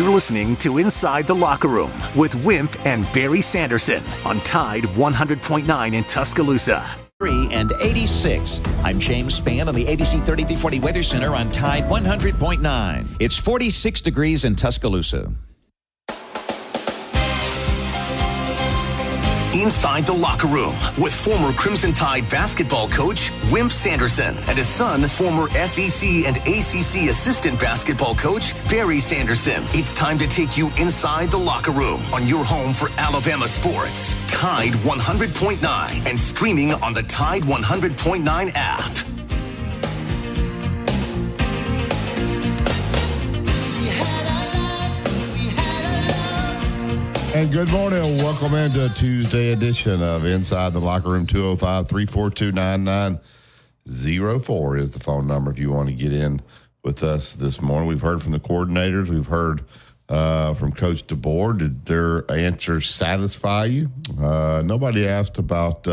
You're listening to Inside the Locker Room with Wimp and Barry Sanderson on Tide 100.9 in Tuscaloosa. And 86. I'm James Spann on the ABC 3340 Weather Center on Tide 100.9. It's 46 degrees in Tuscaloosa. Inside the Locker Room with former Crimson Tide basketball coach Wimp Sanderson and his son, former SEC and ACC assistant basketball coach Barry Sanderson. It's time to take you inside the locker room on your home for Alabama sports. Tide 100.9 and streaming on the Tide 100.9 app. And good morning. Welcome into Tuesday edition of Inside the Locker Room. 205-342-9904 is the phone number if you want to get in with us this morning. We've heard from the coordinators. We've heard from Coach DeBoer. Did their answers satisfy you? Nobody asked about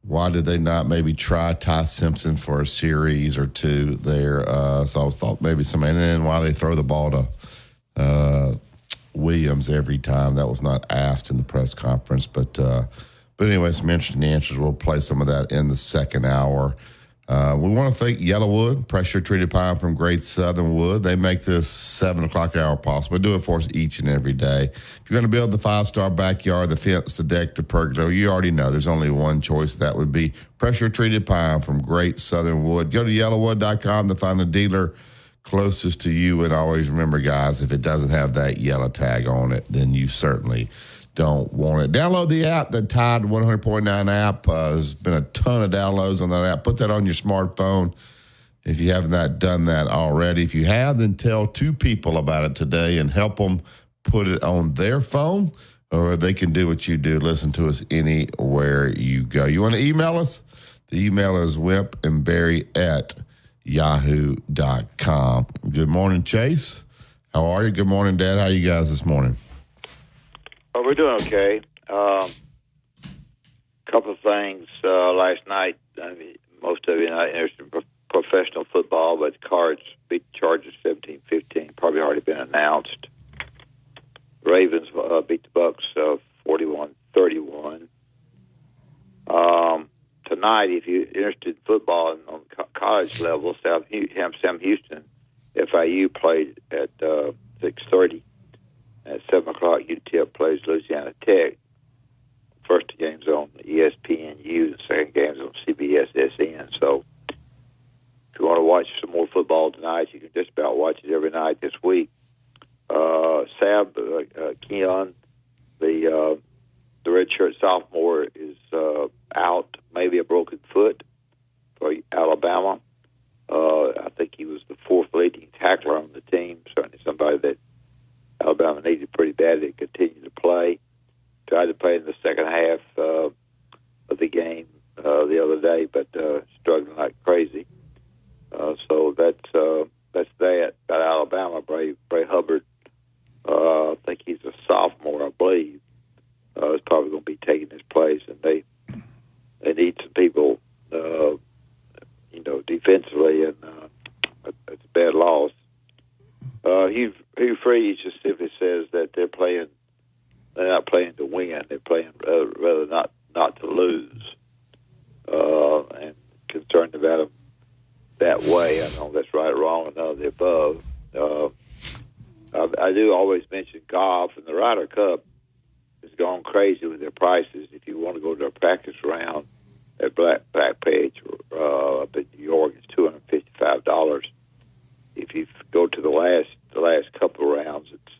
why did they not maybe try Ty Simpson for a series or two there. So I thought maybe and then why they throw the ball to Williams every time. That was not asked in the press conference, but anyway, some interesting answers. We'll play some of that in the second hour. We want to thank Yellowwood, pressure-treated pine from Great Southern Wood. They make this 7 o'clock hour possible. They do it for us each and every day. If you're going to build the 5-star backyard, the fence, the deck, the pergola, you already know there's only one choice. That would be pressure-treated pine from Great Southern Wood. Go to yellowwood.com to find the dealer closest to you. And always remember, guys, if it doesn't have that yellow tag on it, then you certainly don't want it. Download the app, the Tide 100.9 app. There's been a ton of downloads on that app. Put that on your smartphone if you have not done that already. If you have, then tell 2 people about it today and help them put it on their phone, or they can do what you do. Listen to us anywhere you go. You want to email us? The email is wimpandbarry@yahoo.com. Good morning, Chase. How are you? Good morning, Dad. How are you guys this morning? Oh, we're doing okay. Couple of things last night. I mean, most of you are not interested in professional football, but the Cards beat the Chargers 17-15. Probably already been announced. Ravens beat the Bucks 41-31. Tonight, if you're interested in football on college level, Sam Houston, FIU played at 6:30. At 7 o'clock, UTEP plays Louisiana Tech. First game's on ESPNU, the second game's on CBS-SN. So if you want to watch some more football tonight, you can just about watch it every night this week. Keon, the redshirt sophomore, is out, maybe a broken foot for Alabama. I think he was the 4th leading tackler on the team, certainly somebody that Alabama needed pretty badly to continue to play. Tried to play in the second half of the game the other day, but struggling like crazy. So that's that. Got Alabama. Bray Hubbard, I think he's a sophomore, I believe, is probably going to be taking his place, and they need some people, defensively, and it's a bad loss. Hugh Freeze just simply says that they're not playing to win, they're playing rather not to lose, and concerned about them that way. I don't know if that's right or wrong or none of the above. I do always mention golf, and the Ryder Cup has gone crazy with their prices. If you want to go to a practice round at Backpage up in New York, it's $255. If you go to the last couple of rounds, it's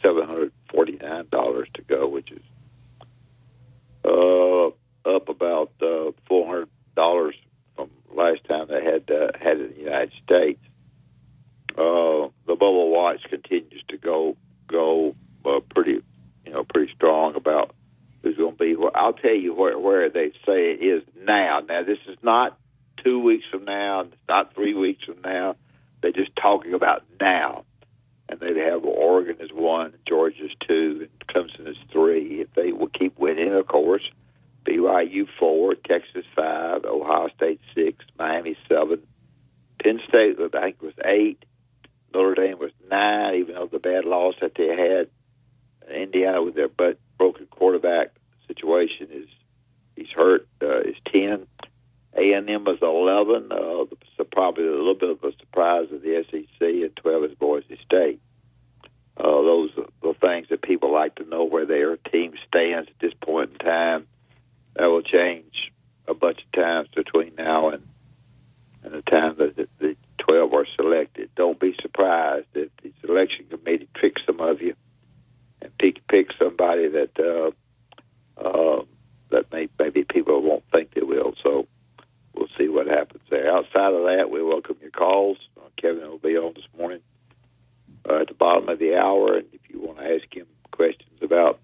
$749 to go, which is up about $400 from last time they had it in the United States. The Bubble Watch continues to go pretty strong about who's going to be. Well, I'll tell you where they say it is now. Now, this is not 2 weeks from now. It's not 3 weeks from now. They're just talking about now. And they have Oregon as 1, Georgia's 2, and Clemson is 3. If they will keep winning, of course, BYU 4, Texas 5, Ohio State 6, Miami 7, Penn State, I think, was 8, Notre Dame was 9, even though the bad loss that they had. Indiana with their broken quarterback situation he's hurt. Is 10. A&M was 11. Probably a little bit of a surprise of the SEC, and 12 is Boise State. Those are the things that people like to know where their team stands at this point in time. That will change a bunch of times between now and the time that the 12 are selected. Don't be surprised if the selection committee tricks some of you and pick somebody that maybe people won't think they will. So we'll see what happens there. Outside of that, we welcome your calls. Kevin will be on this morning at the bottom of the hour, and if you want to ask him questions about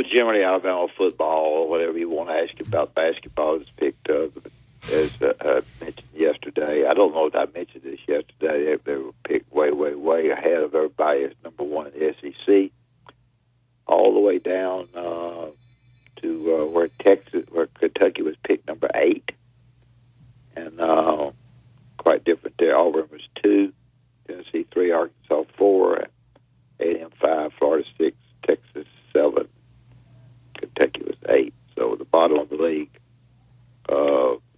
generally Alabama football or whatever you want to ask him about basketball, is picked up as I mentioned yesterday. I don't know if I mentioned this yesterday. They were picked way ahead of everybody as number one in the SEC, all the way down to where Kentucky was picked number 8, and quite different there. Auburn was 2, Tennessee 3, Arkansas 4, A&M 5, Florida 6, Texas 7, Kentucky was 8. So the bottom of the league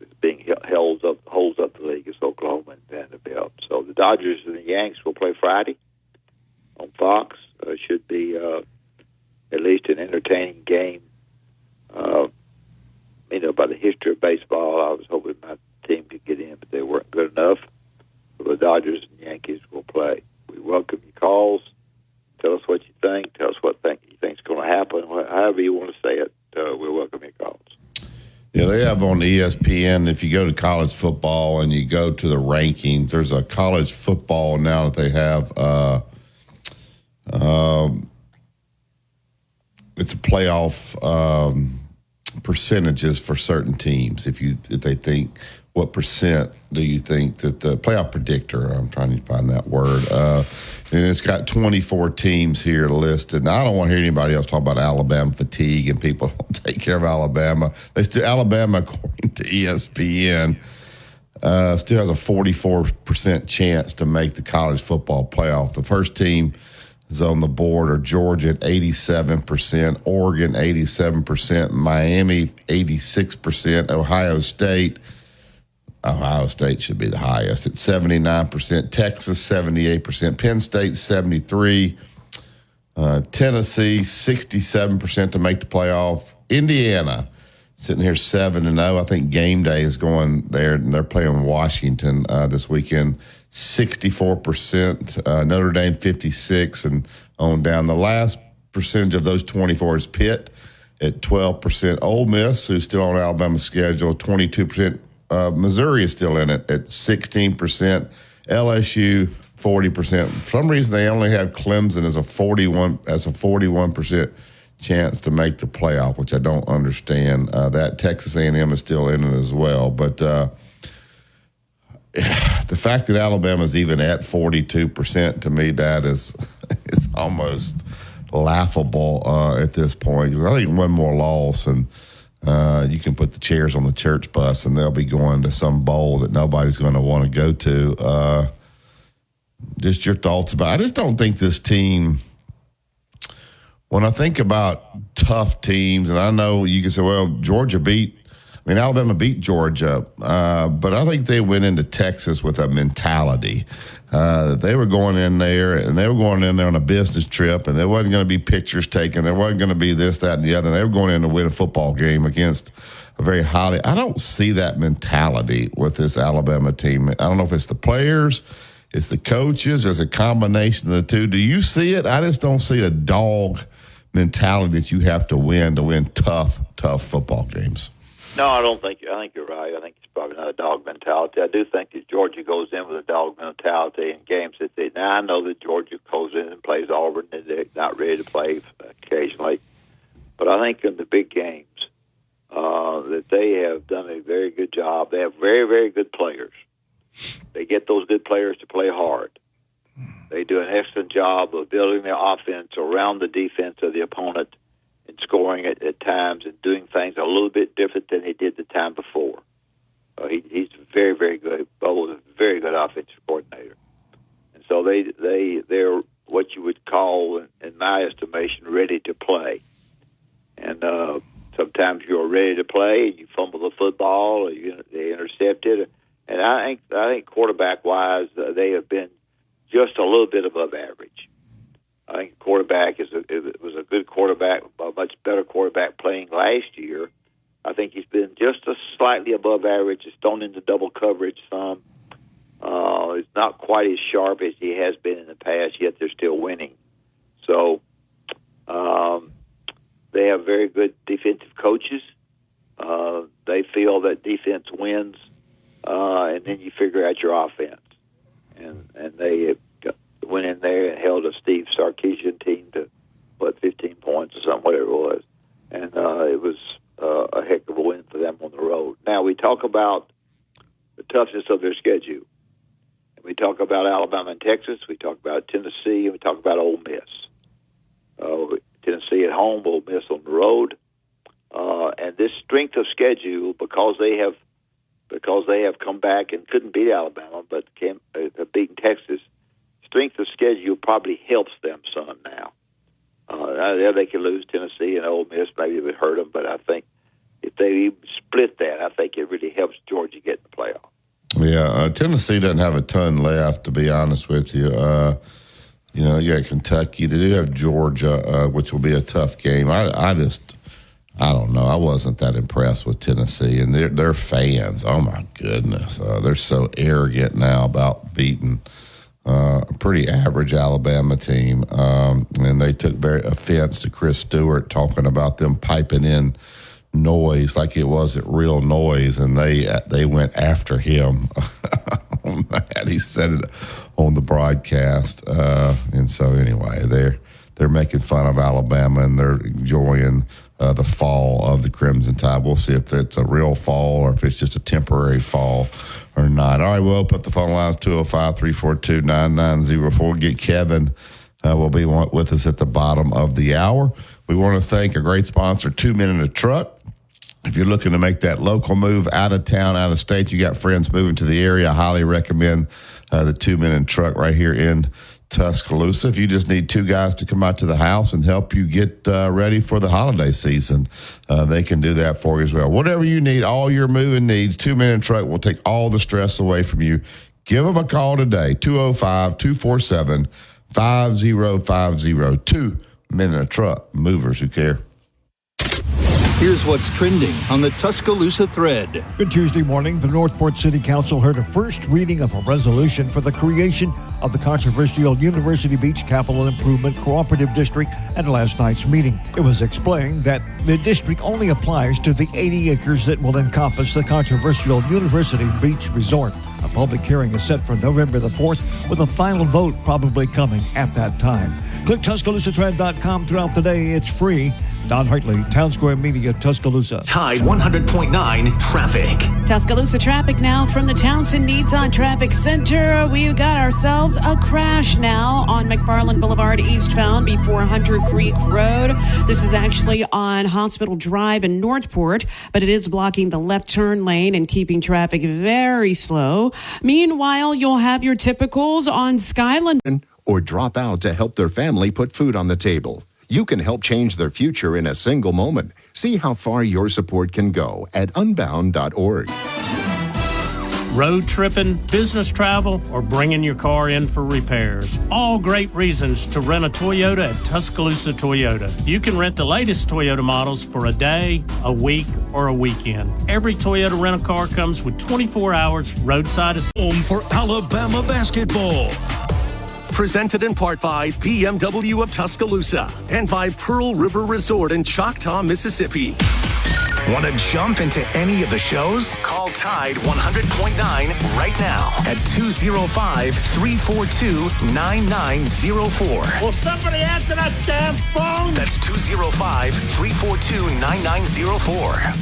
is being holds up the league is Oklahoma and Vanderbilt. So the Dodgers and the Yanks will play Friday on Fox. Should be at least an entertaining game. By the history of baseball, I was hoping my team could get in, but they weren't good enough. So the Dodgers and Yankees will play. We welcome your calls. Tell us what you think. Tell us what you think is going to happen. However you want to say it, we welcome your calls. Yeah, they have on ESPN, if you go to college football and you go to the rankings, there's a college football now that they have. It's a playoff percentages for certain teams. If they think, what percent do you think that the playoff predictor, I'm trying to find that word, and it's got 24 teams here listed. Now, I don't want to hear anybody else talk about Alabama fatigue and people don't take care of Alabama. Alabama, according to ESPN, still has a 44% chance to make the college football playoff. The first team is on the board are Georgia at 87%, Oregon 87%, Miami 86%, Ohio State should be the highest at 79%, Texas 78%, Penn State 73%, Tennessee 67% to make the playoff, Indiana sitting here 7-0. I think game day is going there, and they're playing Washington this weekend. 64%, Notre Dame 56%, and on down. The last percentage of those 24 is Pitt at 12%. Ole Miss, who's still on Alabama's schedule, 22%. Missouri is still in it at 16%. LSU 40%. For some reason, they only have Clemson as a 41% chance to make the playoff, which I don't understand. That Texas A&M is still in it as well, but. The fact that Alabama is even at 42% to me, that is it's almost laughable at this point. I think one more loss and you can put the chairs on the church bus and they'll be going to some bowl that nobody's going to want to go to. Just your thoughts about it. I just don't think this team, when I think about tough teams, and I know you can say, well, Alabama beat Georgia, but I think they went into Texas with a mentality. They were going in there, and they were going in there on a business trip, and there wasn't going to be pictures taken. There wasn't going to be this, that, and the other. They were going in to win a football game against a very highly – I don't see that mentality with this Alabama team. I don't know if it's the players, it's the coaches, it's a combination of the two. Do you see it? I just don't see a dog mentality that you have to win tough football games. No, I don't think. I think you're right. I think it's probably not a dog mentality. I do think that Georgia goes in with a dog mentality in games that they. Now I know that Georgia goes in and plays Auburn, and they're not ready to play occasionally. But I think in the big games that they have done a very good job. They have very, very good players. They get those good players to play hard. They do an excellent job of building their offense around the defense of the opponent. And scoring at times and doing things a little bit different than they did the time before. He's very, very good. Bo is a very good offensive coordinator. And so they're what you would call, in my estimation, ready to play. And sometimes you're ready to play, and you fumble the football, or they intercept it. And I think quarterback-wise, they have been just a little bit above average. I think quarterback was a good quarterback, a much better quarterback playing last year. I think he's been just a slightly above average. He's thrown into double coverage some. He's not quite as sharp as he has been in the past, yet they're still winning. So they have very good defensive coaches. They feel that defense wins, and then you figure out your offense. And they went in there and held a Steve Sarkisian team to, 15 points or something, whatever it was. And it was a heck of a win for them on the road. Now, we talk about the toughness of their schedule. And we talk about Alabama and Texas. We talk about Tennessee, and we talk about Ole Miss. Tennessee at home, Ole Miss on the road. And this strength of schedule, because they have come back and couldn't beat Alabama, but have beaten Texas, strength of schedule probably helps them some now. They could lose Tennessee and Ole Miss, maybe it would hurt them, but I think if they split that, I think it really helps Georgia get in the playoff. Yeah, Tennessee doesn't have a ton left, to be honest with you. You got Kentucky. They do have Georgia, which will be a tough game. I don't know. I wasn't that impressed with Tennessee, and their fans. Oh my goodness, they're so arrogant now about beating a pretty average Alabama team, and they took very offense to Chris Stewart talking about them piping in noise like it wasn't real noise, and they went after him on that. He said it on the broadcast, and so anyway, they're making fun of Alabama, and they're enjoying the fall of the Crimson Tide. We'll see if it's a real fall or if it's just a temporary fall or not. All right, we'll open up the phone lines, 205-342-9904. Get Kevin will be with us at the bottom of the hour. We want to thank a great sponsor, 2 Men in a Truck. If you're looking to make that local move out of town, out of state, you got friends moving to the area, I highly recommend the 2 Men in a Truck right here in Tuscaloosa. If you just need two guys to come out to the house and help you get ready for the holiday season, they can do that for you as well. Whatever you need, all your moving needs, 2 Men in a Truck will take all the stress away from you. Give them a call today, 205-247-5050. 2 Men in a Truck, movers who care. Here's what's trending on the Tuscaloosa Thread. Good Tuesday morning. The Northport City Council heard a first reading of a resolution for the creation of the controversial University Beach Capital Improvement Cooperative District at last night's meeting. It was explained that the district only applies to the 80 acres that will encompass the controversial University Beach Resort. A public hearing is set for November the 4th, with a final vote probably coming at that time. Click TuscaloosaTrend.com throughout the day. It's free. Don Hartley, Town Square Media, Tuscaloosa. Tide 100.9 traffic. Tuscaloosa traffic now from the Townsend Nissan Traffic Center. We've got ourselves a crash now on McFarland Boulevard eastbound before Hunter Creek Road. This is actually on Hospital Drive in Northport, but it is blocking the left turn lane and keeping traffic very slow. Meanwhile, you'll have your typicals on Skyland. Or drop out to help their family put food on the table. You can help change their future in a single moment. See how far your support can go at unbound.org. Road tripping, business travel, or bringing your car in for repairs. All great reasons to rent a Toyota at Tuscaloosa Toyota. You can rent the latest Toyota models for a day, a week, or a weekend. Every Toyota rental-car comes with 24 hours roadside assistance. Home for Alabama basketball. Presented in part by BMW of Tuscaloosa and by Pearl River Resort in Choctaw, Mississippi. Want to jump into any of the shows? Call Tide 100.9 right now at 205-342-9904. Will somebody answer that damn phone? That's 205-342-9904.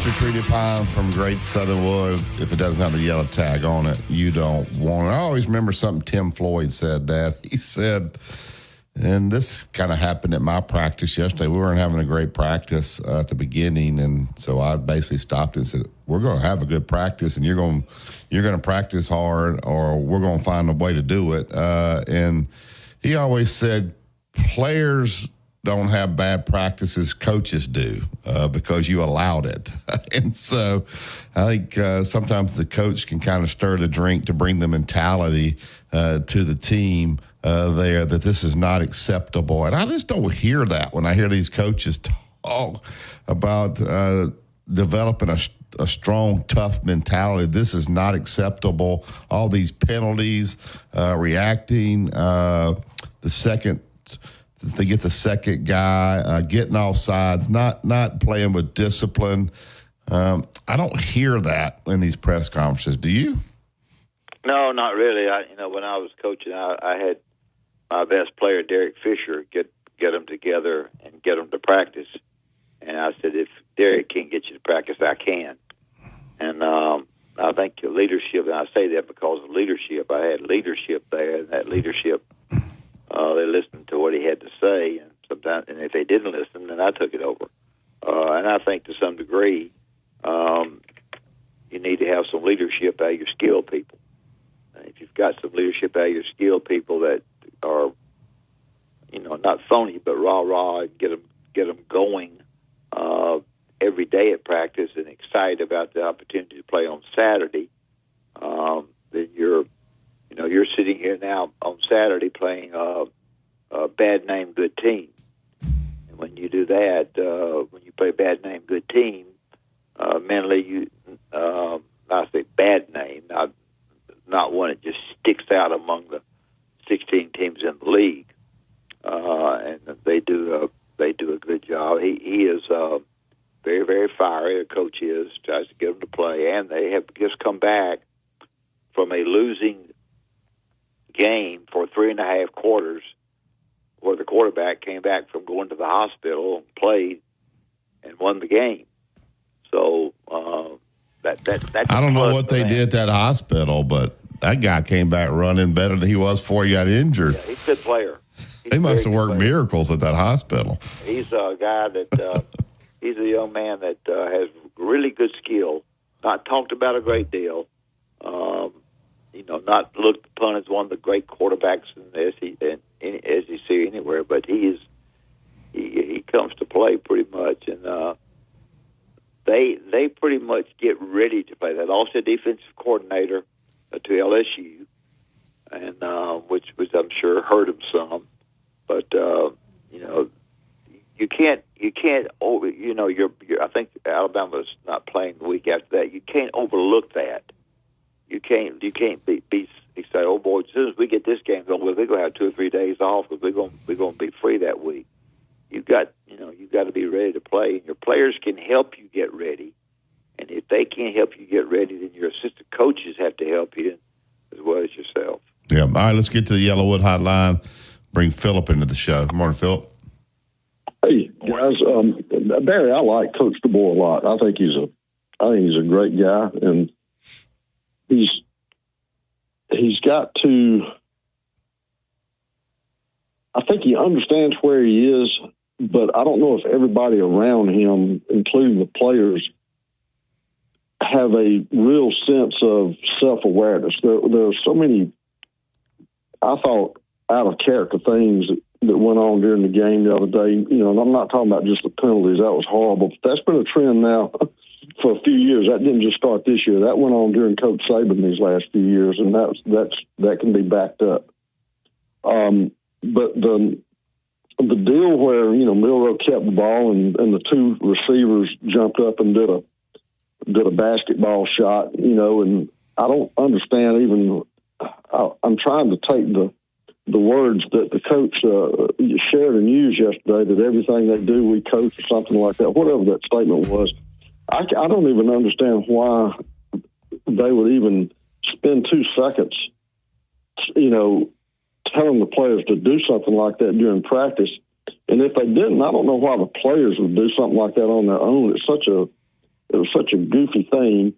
pressure-treated pine from Great Southern Wood, if it doesn't have the yellow tag on it, you don't want it. I always remember something Tim Floyd said, Dad. He said, and this kind of happened at my practice yesterday. We weren't having a great practice at the beginning, and so I basically stopped and said, we're going to have a good practice, and you're going to practice hard, or we're going to find a way to do it. And he always said, players don't have bad practices, coaches do, because you allowed it. And so I think sometimes the coach can kind of stir the drink to bring the mentality to the team there that this is not acceptable. And I just don't hear that when I hear these coaches talk about developing a strong, tough mentality. This is not acceptable. All these penalties, reacting, the second – they get the second guy, getting off sides, not playing with discipline. I don't hear that in these press conferences. Do you? No, not really. When I was coaching, I had my best player, Derek Fisher, get them together and get them to practice. And I said, if Derek can't get you to practice, I can. And I think leadership, and I say that because of leadership. I had leadership there, and that leadership, they listened to what he had to say, and sometimes, and if they didn't listen, then I took it over. And I think to some degree, you need to have some leadership out of your skilled people. And if you've got some leadership out of your skilled people that are, not phony but rah, get them going every day at practice and excited about the opportunity to play on Saturday, then you're sitting here now on Saturday playing a bad name, good team. And when you do that, when you play bad name, good team, mentally I say bad name, not one that just sticks out among the 16 teams in the league. And they do a good job. He is very, very fiery. The coach tries to get them to play, and they have just come back from a losing game for 3.5 quarters, where the quarterback came back from going to the hospital and played and won the game. So that's I don't know what they did at that hospital, but that guy came back running better than he was before he got injured. Yeah, he's a good player. They must have worked miracles at that hospital. He's a guy that he's a young man that has really good skill, not talked about a great deal. Not looked upon as one of the great quarterbacks in the SEC anywhere, but he comes to play pretty much, and they pretty much get ready to play. That also defensive coordinator to LSU, and which I'm sure hurt him some, but you can't. I think Alabama's not playing the week after that. You can't overlook that. You can't be excited. Oh boy! As soon as we get this game going, we're going to have 2 or 3 days off because we're going to be free that week. You've got to be ready to play, and your players can help you get ready. And if they can't help you get ready, then your assistant coaches have to help you as well as yourself. Yeah. All right. Let's get to the Yellowwood Hotline. Bring Philip into the show. Good morning, Philip. Hey guys, Barry, I like Coach DeBoer a lot. I think he's a great guy, and he's got to. I think he understands where he is, but I don't know if everybody around him, including the players, have a real sense of self-awareness. There are so many, I thought, out of character things that went on during the game the other day. And I'm not talking about just the penalties. That was horrible. But that's been a trend now for a few years. That didn't just start this year. That went on during Coach Saban these last few years, and that can be backed up. But the deal where Milroe kept the ball and the two receivers jumped up and did a basketball shot, and I don't understand even. I'm trying to take the words that the coach shared and used yesterday, that everything they do we coach or something like that, whatever that statement was. I don't even understand why they would even spend 2 seconds, telling the players to do something like that during practice. And if they didn't, I don't know why the players would do something like that on their own. It's such a It was such a goofy thing.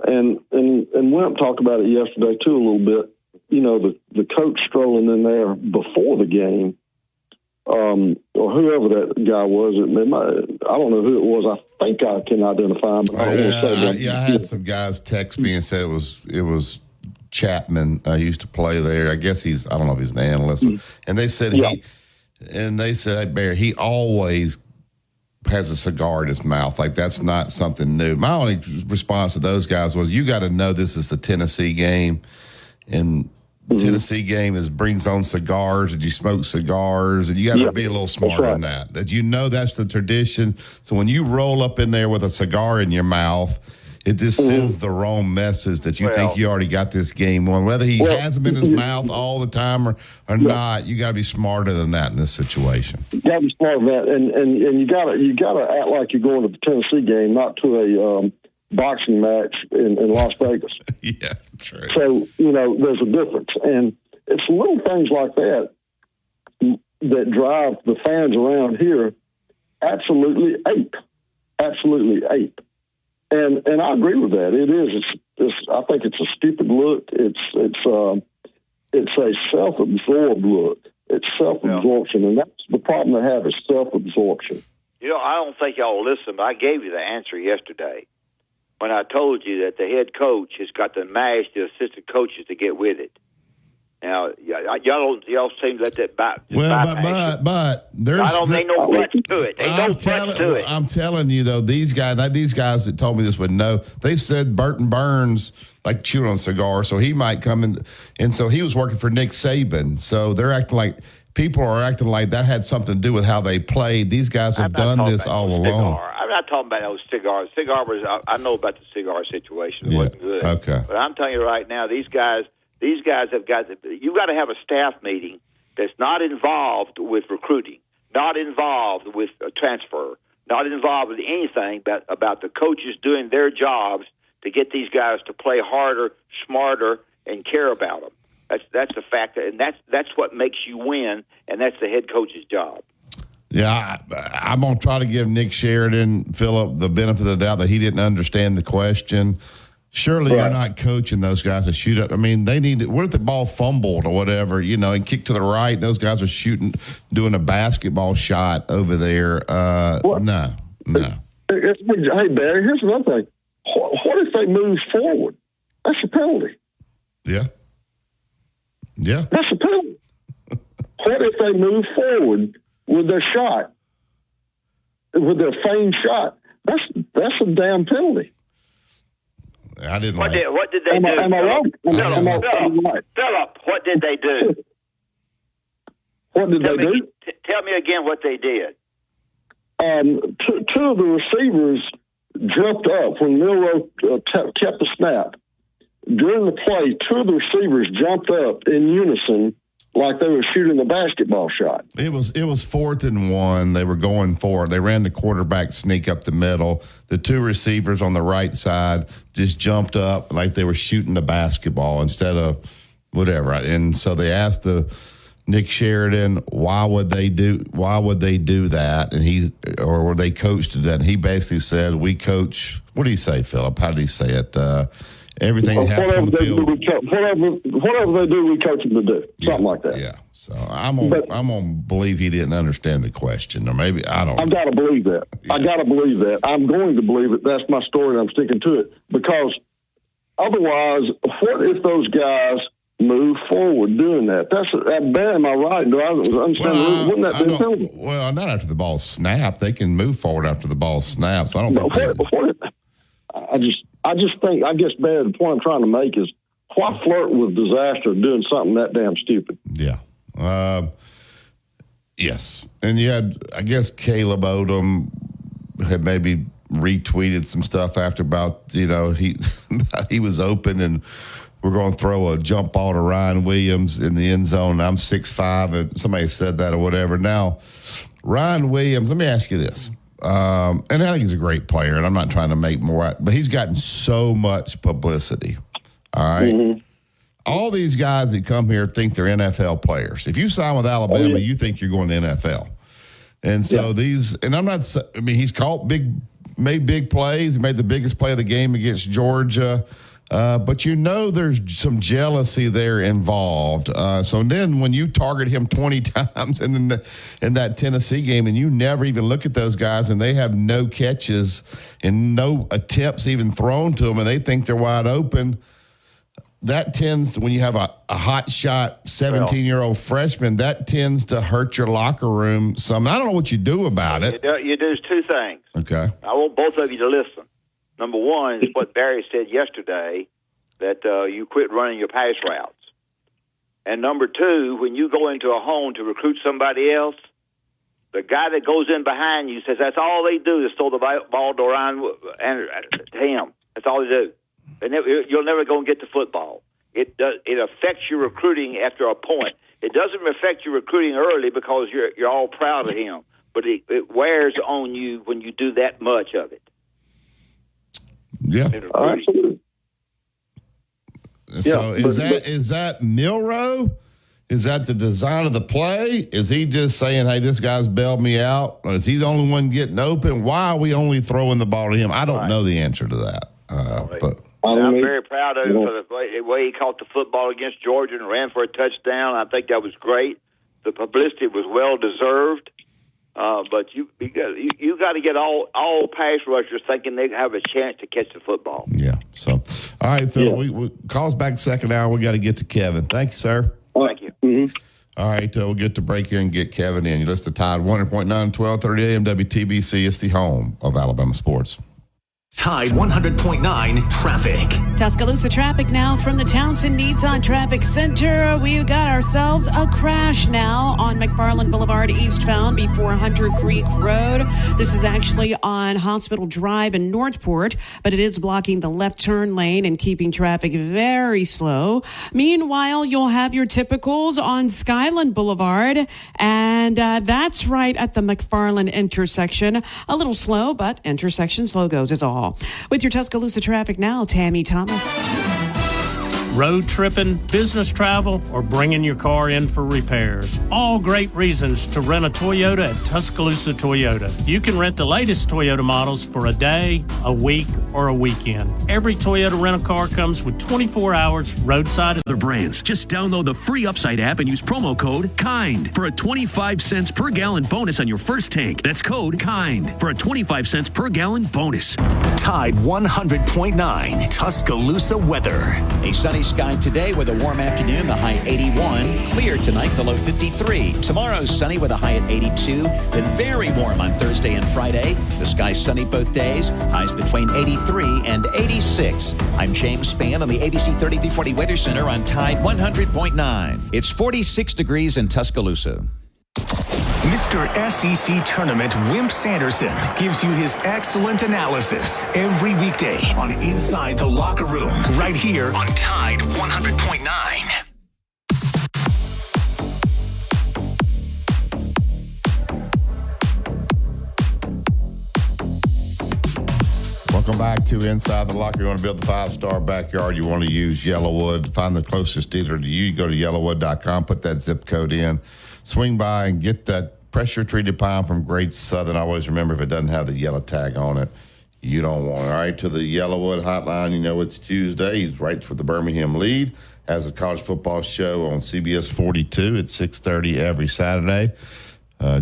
And Wimp talked about it yesterday too a little bit. You know, the coach strolling in there before the game, or whoever that guy was. I don't know who it was. I think I can identify him. But I don't want to say that. I had some guys text me and said it was Chapman. Used to play there. I guess I don't know if he's an analyst. And they said hey, Barry, he always has a cigar in his mouth. Like, that's not something new. My only response to those guys was, you got to know this is the Tennessee game, and the Tennessee game brings on cigars, and you smoke cigars, and you got to be a little smarter than that. That you know that's the tradition. So when you roll up in there with a cigar in your mouth, it just sends the wrong message that you think you already got this game won. Whether he has them in his mouth all the time or not, you got to be smarter than that in this situation. You got to be smarter than that, and you got to act like you're going to the Tennessee game, not to a boxing match in Las Vegas. Yeah, true. So there's a difference, and it's little things like that that drive the fans around here absolutely ape. And I agree with that. It is. I think it's a stupid look. It's a self-absorbed look. It's self-absorption, and that's the problem I have is self-absorption. I don't think y'all listened, but I gave you the answer yesterday when I told you that the head coach has got to mash the assistant coaches to get with it. Now, y'all seem to let that bypass. But there's. I don't think no guts to it. I'm telling you though, these guys that told me this would know. They said Burton Burns like chewing on a cigar, so he might come in, and so he was working for Nick Saban. So they're acting like people are acting like that had something to do with how they played. These guys have done this all along. I'm not talking about those cigars. Cigar was. I know about the cigar situation. It wasn't good. Okay. But I'm telling you right now, these guys have got you got to have a staff meeting that's not involved with recruiting, not involved with a transfer, not involved with anything about the coaches doing their jobs to get these guys to play harder, smarter, and care about them. That's the fact, and that's what makes you win, and that's the head coach's job. Yeah, I'm going to try to give Nick Sheridan, Philip, the benefit of the doubt that he didn't understand the question. Surely you're not coaching those guys to shoot up. I mean, they need to, what if the ball fumbled or whatever, and kicked to the right, and those guys are doing a basketball shot over there. No. Hey, Barry, here's another thing. What if they move forward? That's a penalty. Yeah. That's a penalty. What if they move forward with their shot, with their feigned shot? That's a damn penalty. I didn't what did they do? Am I wrong? Philip, what did they do? What did they do? Tell me again what they did. Two of the receivers jumped up when Milroe kept the snap. During the play, two of the receivers jumped up in unison like they were shooting a basketball shot. It was 4th and 1. They were going for it. They ran the quarterback sneak up the middle. The two receivers on the right side just jumped up like they were shooting a basketball instead of whatever. And so they asked Nick Sheridan, why would they do that? And or they coached that. And he basically said, we coach. What did he say, Philip? How did he say it? Everything that happens on the field. Whatever they do, we coach them to do. Something like that. Yeah. So I'm gonna believe he didn't understand the question, or maybe I don't. I've got to believe that. Yeah. I got to believe that. I'm going to believe it. That's my story, and I'm sticking to it. Because otherwise, what if those guys move forward doing that? Am I right? Do I understand? Wouldn't that be a penalty? Well, not after the ball snapped. They can move forward after the ball snaps. I don't think. I just think, I guess, Barry, the point I'm trying to make is why flirt with disaster doing something that damn stupid? Yeah. Yes. And you had, I guess, Caleb Odom had maybe retweeted some stuff after about, he was open and we're going to throw a jump ball to Ryan Williams in the end zone. I'm 6'5", and somebody said that or whatever. Now, Ryan Williams, let me ask you this. And I think he's a great player, and I'm not trying to make more, but he's gotten so much publicity. All right. Mm-hmm. All these guys that come here think they're NFL players. If you sign with Alabama, you think you're going to the NFL. And so he's caught big made big plays. He made the biggest play of the game against Georgia. But there's some jealousy there involved. So then when you target him 20 times in that Tennessee game and you never even look at those guys and they have no catches and no attempts even thrown to them and they think they're wide open, that tends to, when you have a hot shot 17-year-old freshman, that tends to hurt your locker room some. I don't know what you do about it. You do two things. Okay. I want both of you to listen. Number one is what Barry said yesterday, that you quit running your pass routes. And number two, when you go into a home to recruit somebody else, the guy that goes in behind you says that's all they do is throw the ball to Ryan and to him. That's all they do. You'll never go and get the football. It affects your recruiting after a point. It doesn't affect your recruiting early because you're all proud of him, but it wears on you when you do that much of it. Yeah. Absolutely. So is that Milroe? Is that the design of the play? Is he just saying, hey, this guy's bailed me out? Or is he the only one getting open? Why are we only throwing the ball to him? I don't know the answer to that. But I'm very proud of him for the way he caught the football against Georgia and ran for a touchdown. I think that was great. The publicity was well deserved. But you got to get all pass rushers thinking they have a chance to catch the football. Yeah. So, all right, Phil, we call us back second hour. We got to get to Kevin. Thank you, sir. Thank you. Mm-hmm. All right, we'll get to break here and get Kevin in. You listen to Tide 100.9, 1230 AM WTBC. It's the home of Alabama sports. Tide 100.9 traffic. Tuscaloosa traffic now from the Townsend Nissan Traffic Center. We've got ourselves a crash now on McFarland Boulevard eastbound before Hunter Creek Road. This is actually on Hospital Drive in Northport, but it is blocking the left turn lane and keeping traffic very slow. Meanwhile, you'll have your typicals on Skyland Boulevard, and that's right at the McFarland intersection. A little slow, but intersection slow goes is all. With your Tuscaloosa traffic now, Tammy Thomas. Road tripping, business travel, or bringing your car in for repairs. All great reasons to rent a Toyota at Tuscaloosa Toyota. You can rent the latest Toyota models for a day, a week, or a weekend. Every Toyota rental car comes with 24 hours roadside. Other brands. Just download the free Upside app and use promo code KIND for a 25 cents per gallon bonus on your first tank. That's code KIND for a 25 cents per gallon bonus. Tide 100.9 Tuscaloosa weather. A sunny sky today with a warm afternoon, the high 81. Clear tonight, the low 53. Tomorrow's sunny with a high at 82. Then very warm on Thursday and Friday. The sky's sunny both days. Highs between 83 and 86. I'm James Spann on the ABC 3340 Weather Center on Tide 100.9. It's 46 degrees in Tuscaloosa. Mr. SEC Tournament Wimp Sanderson gives you his excellent analysis every weekday on Inside the Locker Room, right here on Tide 100.9. Welcome back to Inside the Locker. You want to build the 5-star backyard, you want to use Yellowwood. Find the closest dealer to you. Go to yellowwood.com, put that zip code in. Swing by and get that pressure-treated pine from Great Southern. Always remember, if it doesn't have the yellow tag on it, you don't want it. All right, to the Yellowwood hotline. You know it's Tuesday. He's right for the Birmingham Lead. Has a college football show on CBS 42 at 6:30 every Saturday.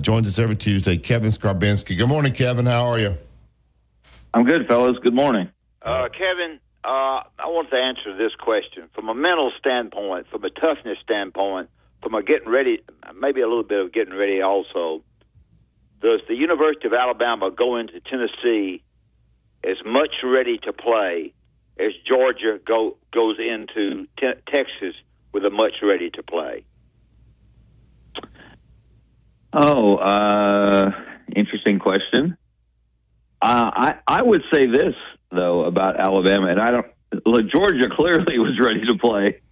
Joins us every Tuesday, Kevin Skarbinski. Good morning, Kevin. How are you? I'm good, fellas. Good morning. Kevin, I want to answer this question from a mental standpoint, from a toughness standpoint, from a getting ready, maybe a little bit of getting ready also. Does the University of Alabama go into Tennessee as much ready to play as Georgia goes into Texas with a much ready to play? Interesting question. I would say this, though, about Alabama, and Georgia clearly was ready to play.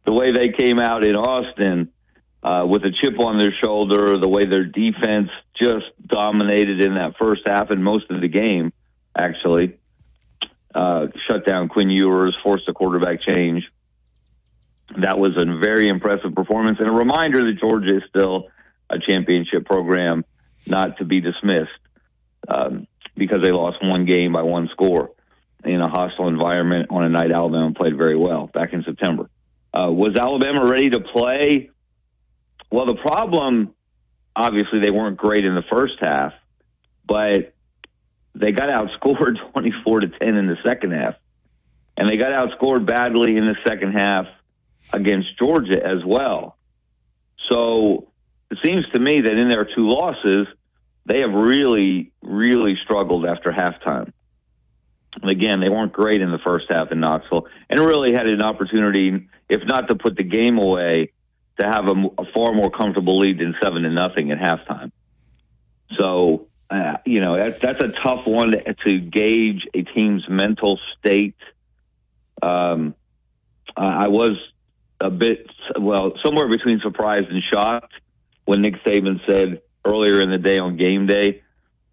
The way they came out in Austin with a chip on their shoulder, the way their defense just dominated in that first half and most of the game, actually. Shut down Quinn Ewers, forced a quarterback change. That was a very impressive performance, and a reminder that Georgia is still a championship program, not to be dismissed. because they lost one game by one score in a hostile environment on a night Alabama played very well back in September. Was Alabama ready to play? Well, the problem, obviously, they weren't great in the first half, but they got outscored 24-10 in the second half. And they got outscored badly in the second half against Georgia as well. So it seems to me that in their two losses, they have really, really struggled after halftime. And again, they weren't great in the first half in Knoxville and really had an opportunity, if not to put the game away, to have a far more comfortable lead than 7-0 at halftime. So, that's a tough one to gauge a team's mental state. I was somewhere between surprised and shocked when Nick Saban said earlier in the day on game day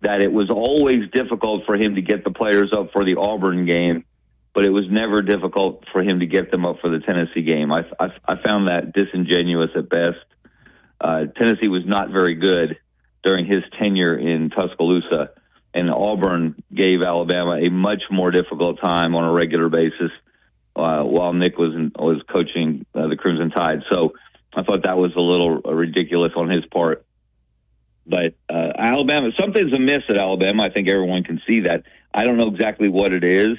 that it was always difficult for him to get the players up for the Auburn game, but it was never difficult for him to get them up for the Tennessee game. I found that disingenuous at best. Tennessee was not very good during his tenure in Tuscaloosa, and Auburn gave Alabama a much more difficult time on a regular basis while Nick was coaching the Crimson Tide. So I thought that was a little ridiculous on his part. But Alabama, something's amiss at Alabama. I think everyone can see that. I don't know exactly what it is,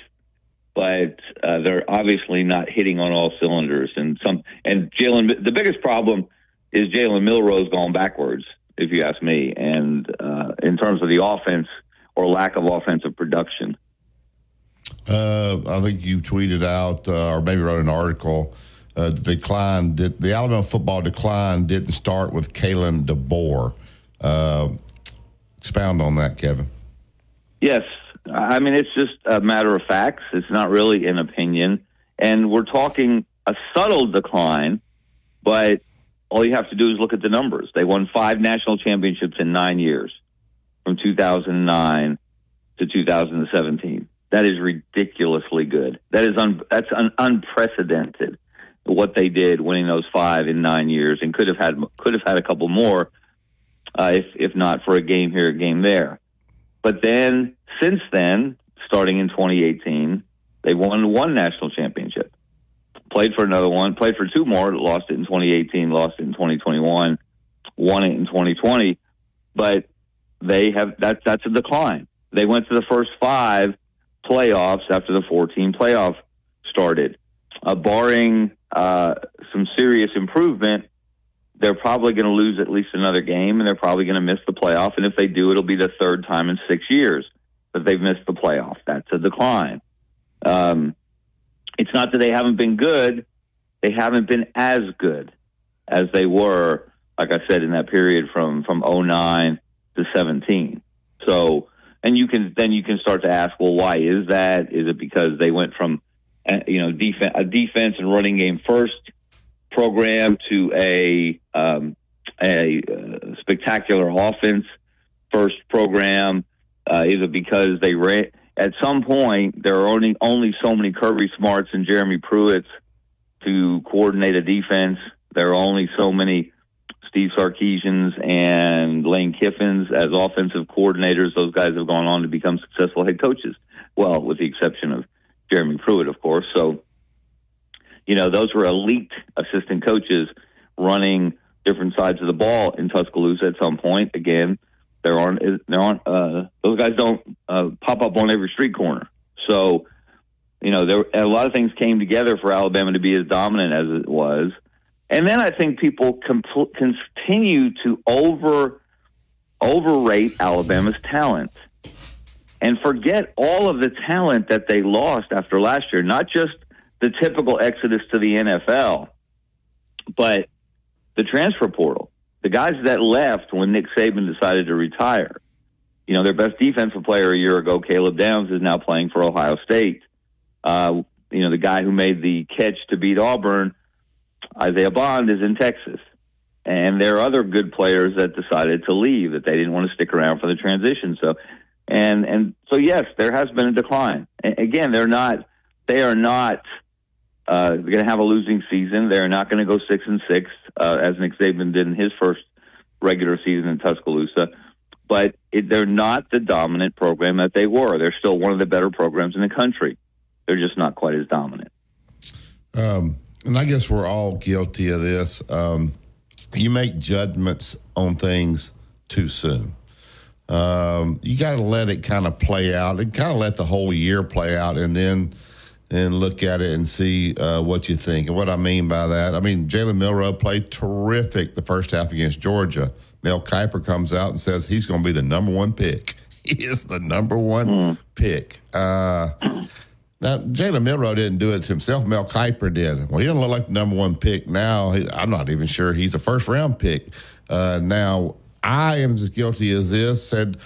but they're obviously not hitting on all cylinders. And Jalen, the biggest problem is Jalen Milroe going backwards, if you ask me, and in terms of the offense or lack of offensive production. I think you tweeted out or maybe wrote an article. The Alabama football decline didn't start with Kalen DeBoer. Expound on that, Kevin. Yes. I mean, it's just a matter of facts. It's not really an opinion. And we're talking a subtle decline, but all you have to do is look at the numbers. They won 5 national championships in 9 years, from 2009 to 2017. That is ridiculously good. That's unprecedented, what they did winning those 5 in 9 years, and could have had a couple more if not for a game here, a game there. But then, since then, starting in 2018, they won 1 national championship, played for another one, played for 2 more, lost it in 2018, lost it in 2021, won it in 2020. But that's a decline. They went to the first 5 playoffs after the 14 playoff started. Barring some serious improvement, they're probably going to lose at least another game, and they're probably going to miss the playoff. And if they do, it'll be the 3rd time in 6 years that they've missed the playoff. That's a decline. It's not that they haven't been good. They haven't been as good as they were, like I said, in that period from 2009 to 2017. So, and you can start to ask, well, why is that? Is it because they went from a defense and running game first program to a spectacular offense first program? Is it because they ran? At some point, there are only so many Kirby Smarts and Jeremy Pruitts to coordinate a defense. There are only so many Steve Sarkisians and Lane Kiffins as offensive coordinators. Those guys have gone on to become successful head coaches. Well, with the exception of Jeremy Pruitt, of course. So, those were elite assistant coaches running different sides of the ball in Tuscaloosa at some point. Again, those guys don't pop up on every street corner. So, a lot of things came together for Alabama to be as dominant as it was. And then I think people continue to overrate Alabama's talent and forget all of the talent that they lost after last year, not just the typical exodus to the NFL, but the transfer portal. The guys that left when Nick Saban decided to retire. Their best defensive player a year ago, Caleb Downs, is now playing for Ohio State. The guy who made the catch to beat Auburn, Isaiah Bond, is in Texas. And there are other good players that decided to leave, that they didn't want to stick around for the transition. So, so yes, there has been a decline. Again, they are not going to have a losing season. They're not going to go 6-6, as Nick Saban did in his first regular season in Tuscaloosa. but they're not the dominant program that they were. They're still one of the better programs in the country. They're just not quite as dominant. And I guess we're all guilty of this. You make judgments on things too soon. You got to let it kind of play out and kind of let the whole year play out and then look at it and see what you think. And what I mean by that, Jalen Milroe played terrific the first half against Georgia. Mel Kiper comes out and says he's going to be the number one pick. He is the number one pick. Now, Jalen Milroe didn't do it to himself. Mel Kiper did. Well, he doesn't look like the number one pick now. I'm not even sure he's a first-round pick. Now, I am as guilty as this. Said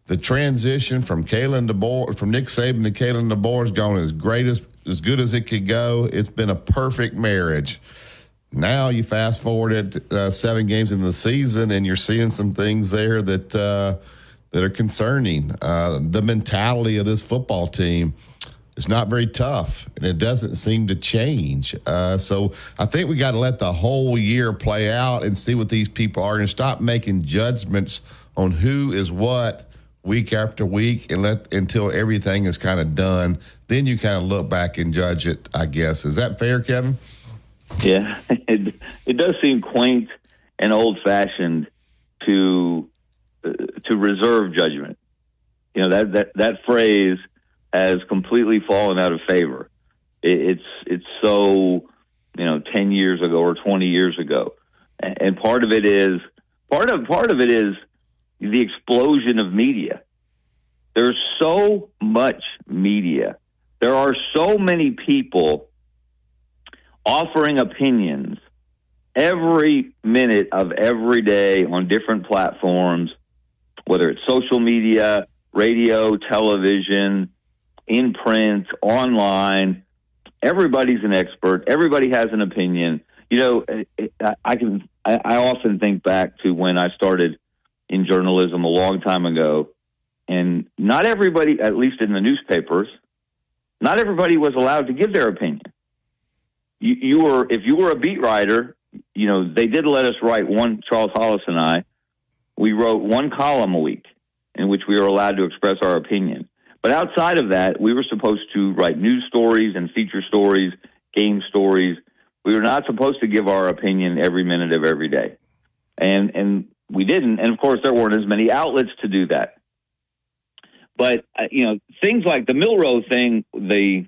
the transition from Nick Saban to Kalen DeBoer has gone as good as it could go. It's been a perfect marriage. Now you fast forward at 7 games in the season, and you're seeing some things there that are concerning. The mentality of this football team is not very tough, and it doesn't seem to change. So I think we got to let the whole year play out and see what these people are, and stop making judgments on who is what week after week, and until everything is kind of done. Then you kind of look back and judge it, I guess. Is that fair, Kevin? Yeah, it does seem quaint and old-fashioned to reserve judgment. That phrase has completely fallen out of favor. It's so 10 years ago or 20 years ago, and part of it is the explosion of media. There's so much media. There are so many people offering opinions every minute of every day on different platforms, whether it's social media, radio, television, in print, online. Everybody's an expert. Everybody has an opinion. I often think back to when I started in journalism a long time ago, and not everybody, at least in the newspapers, not everybody was allowed to give their opinion. If you were a beat writer, they did let us write one. Charles Hollis and I, we wrote one column a week in which we were allowed to express our opinion. But outside of that, we were supposed to write news stories and feature stories, game stories. We were not supposed to give our opinion every minute of every day. And we didn't. And, of course, there weren't as many outlets to do that. But, things like the Milroe thing, the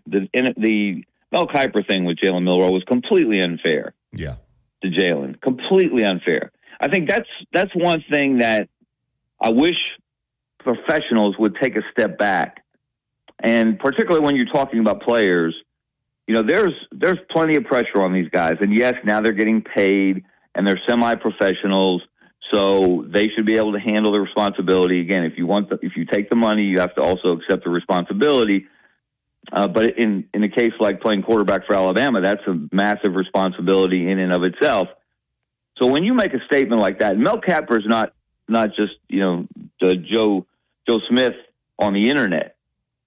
Mel Kiper thing with Jalen Milroe was completely unfair. Yeah. To Jalen. Completely unfair. I think that's one thing that I wish professionals would take a step back. And particularly when you're talking about players, there's plenty of pressure on these guys. And yes, now they're getting paid and they're semi-professionals, so they should be able to handle the responsibility. Again, if you take the money, you have to also accept the responsibility. But in a case like playing quarterback for Alabama, that's a massive responsibility in and of itself. So when you make a statement like that, Mel Kiper is not just Joe Smith on the internet.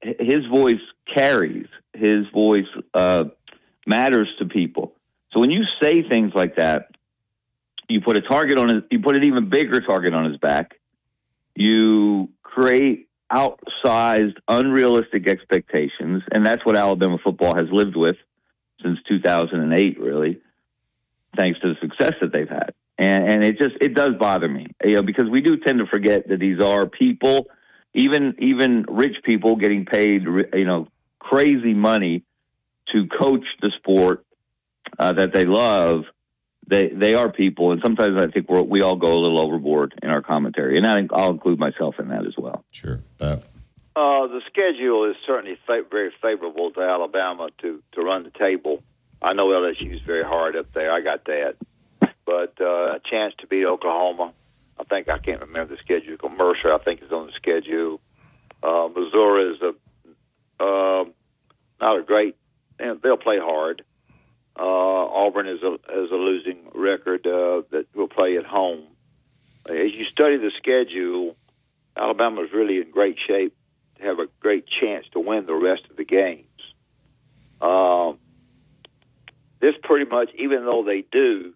His voice carries. His voice matters to people. So when you say things like that, you put an even bigger target on his back. You create outsized, unrealistic expectations, and that's what Alabama football has lived with since 2008, really, thanks to the success that they've had. And it does bother me, because we do tend to forget that these are people, even rich people getting paid, crazy money to coach the sport that they love. They are people, and sometimes I think we all go a little overboard in our commentary, and I'll include myself in that as well. Sure. The schedule is certainly very favorable to Alabama to run the table. I know LSU is very hard up there. I got that. But a chance to beat Oklahoma. I can't remember the schedule. Mercer, I think, is on the schedule. Missouri is not a great. They'll play hard. Auburn is a losing record that will play at home. As you study the schedule, Alabama is really in great shape to have a great chance to win the rest of the games. This pretty much, even though they do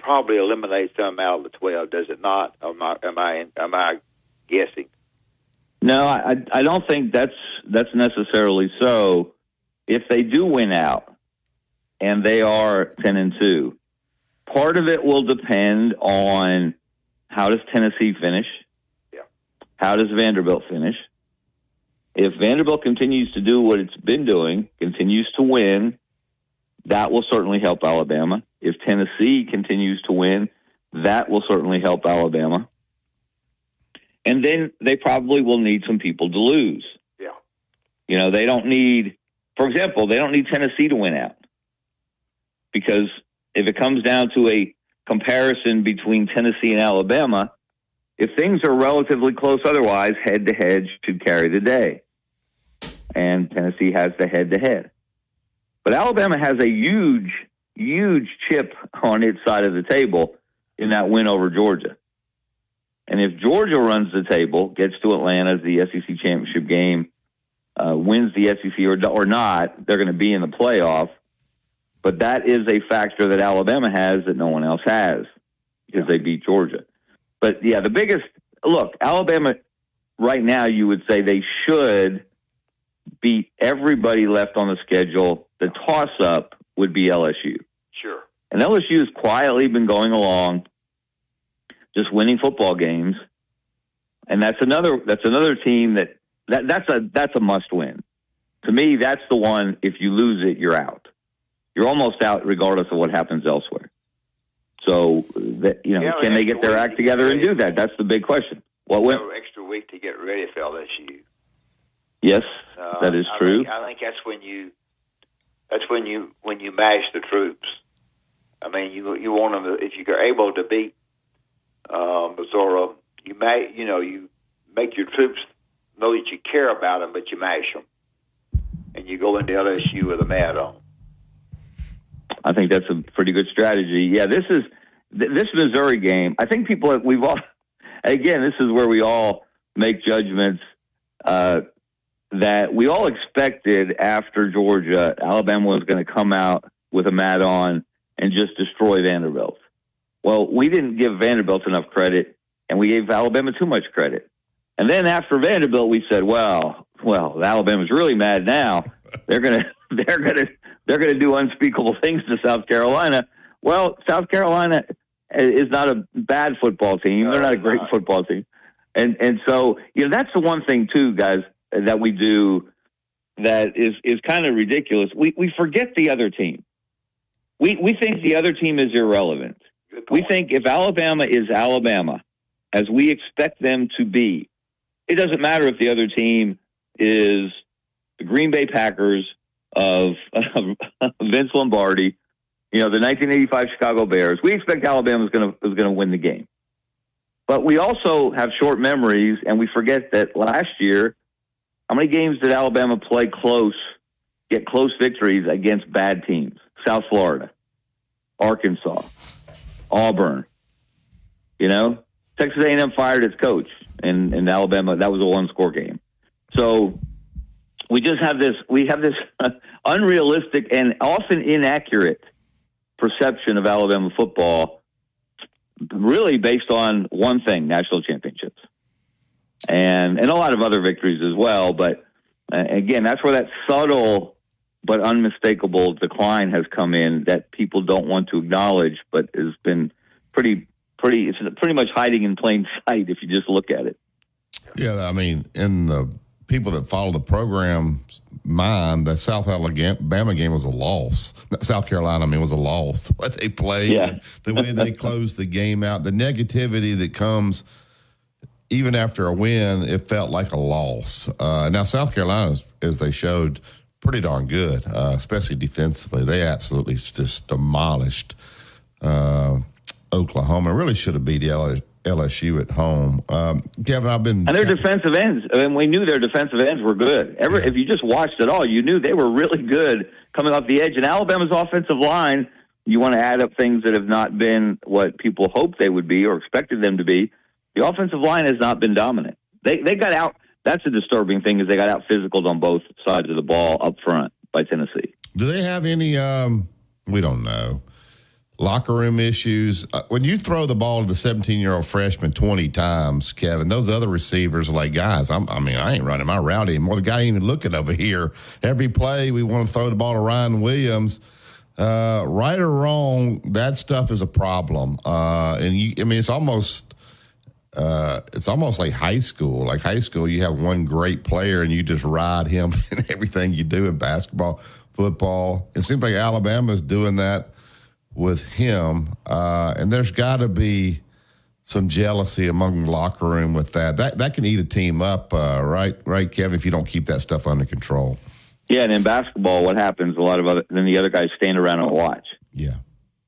probably eliminates them out of the 12, does it not? Am I guessing? No, I don't think that's necessarily so. If they do win out and they are 10-2, part of it will depend on how does Tennessee finish? Yeah. How does Vanderbilt finish? If Vanderbilt continues to do what it's been doing, continues to win, that will certainly help Alabama. If Tennessee continues to win, that will certainly help Alabama. And then they probably will need some people to lose. Yeah. You know, they don't need, for example, they don't need Tennessee to win out. Because if it comes down to a comparison between Tennessee and Alabama, if things are relatively close otherwise, head-to-head should carry the day. And Tennessee has the head-to-head. But Alabama has a huge, huge chip on its side of the table in that win over Georgia. And if Georgia runs the table, gets to Atlanta, the SEC championship game, wins the SEC or not, they're going to be in the playoff. But that is a factor that Alabama has that no one else has because they beat Georgia. But, yeah, the biggest – look, Alabama right now you would say they should beat everybody left on the schedule. The toss-up would be LSU. Sure. And LSU has quietly been going along, just winning football games, and that's another team that's a must win. To me, that's the one. If you lose it, you're out. You're almost out, regardless of what happens elsewhere. So, can they get their act together and do that? That's the big question. Extra week to get ready for LSU. Yes, that is true. I think that's when you mash the troops. I mean, you want them to, if you're able to beat Missouri, you make your troops know that you care about them, but you mash them, and you go into LSU with a mad on. I think that's a pretty good strategy. Yeah, this Missouri game. I think this is where we all make judgments that we all expected after Georgia, Alabama was going to come out with a mat on and just destroy Vanderbilt. Well, we didn't give Vanderbilt enough credit, and we gave Alabama too much credit. And then after Vanderbilt, we said, well, Alabama's really mad now. They're gonna do unspeakable things to South Carolina. Well, South Carolina is not a bad football team. They're not a great football team. And so, that's the one thing too, guys, that we do that is kind of ridiculous. We forget the other team. We think the other team is irrelevant. We think if Alabama is Alabama, as we expect them to be, it doesn't matter if the other team is the Green Bay Packers of Vince Lombardi, the 1985 Chicago Bears. We expect Alabama is going to win the game. But we also have short memories, and we forget that last year, how many games did Alabama play close, get close victories against bad teams? South Florida, Arkansas, Auburn. Texas A&M fired its coach, and Alabama, that was a one-score game. So we have this unrealistic and often inaccurate perception of Alabama football, really based on one thing: national championships, and a lot of other victories as well. But again, that's where that subtle but unmistakable decline has come in that people don't want to acknowledge, but has been it's pretty much hiding in plain sight if you just look at it. Yeah, I mean, in the people that follow the program's mind, the South Alabama game was a loss. South Carolina, was a loss. The way they played, the way they closed the game out, the negativity that comes even after a win, it felt like a loss. Now, South Carolina, as they showed, pretty darn good, especially defensively. They absolutely just demolished Oklahoma. Really should have beat LSU at home. Kevin, and their defensive ends. We knew their defensive ends were good. If you just watched it all, you knew they were really good coming off the edge. And Alabama's offensive line, you want to add up things that have not been what people hoped they would be or expected them to be. The offensive line has not been dominant. They got out. That's a disturbing thing, is they got out physicaled on both sides of the ball up front by Tennessee. Do they have any? We don't know. locker room issues. When you throw the ball to the 17-year-old freshman 20 times, Kevin, those other receivers are like, guys, I ain't running my route anymore. The guy ain't even looking over here. Every play, we want to throw the ball to Ryan Williams. Right or wrong, that stuff is a problem. It's almost like high school. Like high school, you have one great player and you just ride him in everything you do in basketball, football. It seems like Alabama's doing that with him. And there's got to be some jealousy among the locker room with that. That can eat a team up, right, Kevin, if you don't keep that stuff under control. Yeah, and in basketball, what happens? Then the other guys stand around and watch. Yeah.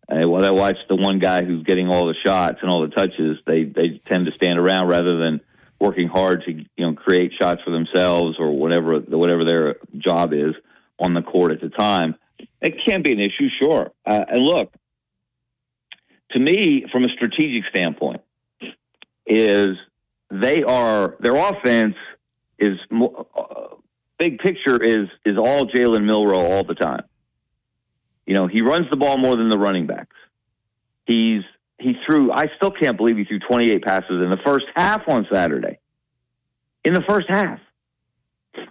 They watch the one guy who's getting all the shots and all the touches. They tend to stand around rather than working hard to create shots for themselves or whatever their job is on the court at the time. It can be an issue, sure. And look, to me, from a strategic standpoint, is their offense is big picture is all Jalen Milroe all the time. He runs the ball more than the running backs. He threw, I still can't believe he threw 28 passes in the first half on Saturday. In the first half.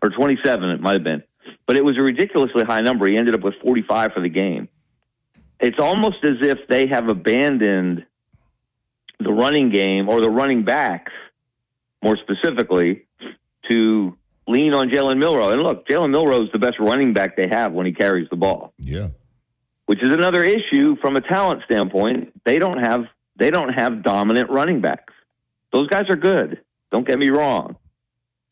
Or 27, it might have been. But it was a ridiculously high number. He ended up with 45 for the game. It's almost as if they have abandoned the running game, or the running backs, more specifically, to lean on Jalen Milroe. And look, Jalen Milroe is the best running back they have when he carries the ball. Yeah. Which is another issue from a talent standpoint. They don't have dominant running backs. Those guys are good. Don't get me wrong.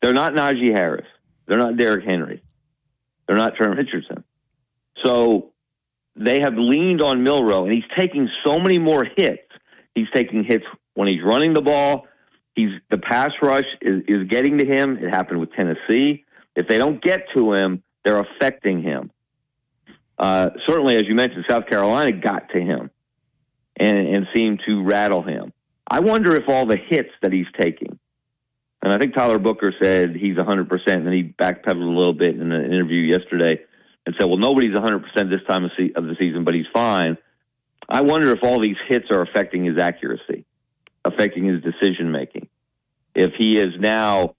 They're not Najee Harris. They're not Derrick Henry. They're not Trent Richardson. So they have leaned on Milroe, and he's taking so many more hits. He's taking hits when he's running the ball. The pass rush is getting to him. It happened with Tennessee. If they don't get to him, they're affecting him. Certainly, as you mentioned, South Carolina got to him and seemed to rattle him. I wonder if all the hits that he's taking, and I think Tyler Booker said he's 100%, and then he backpedaled a little bit in an interview yesterday and said, well, nobody's 100% this time of the season, but he's fine. I wonder if all these hits are affecting his accuracy, affecting his decision-making. If he is now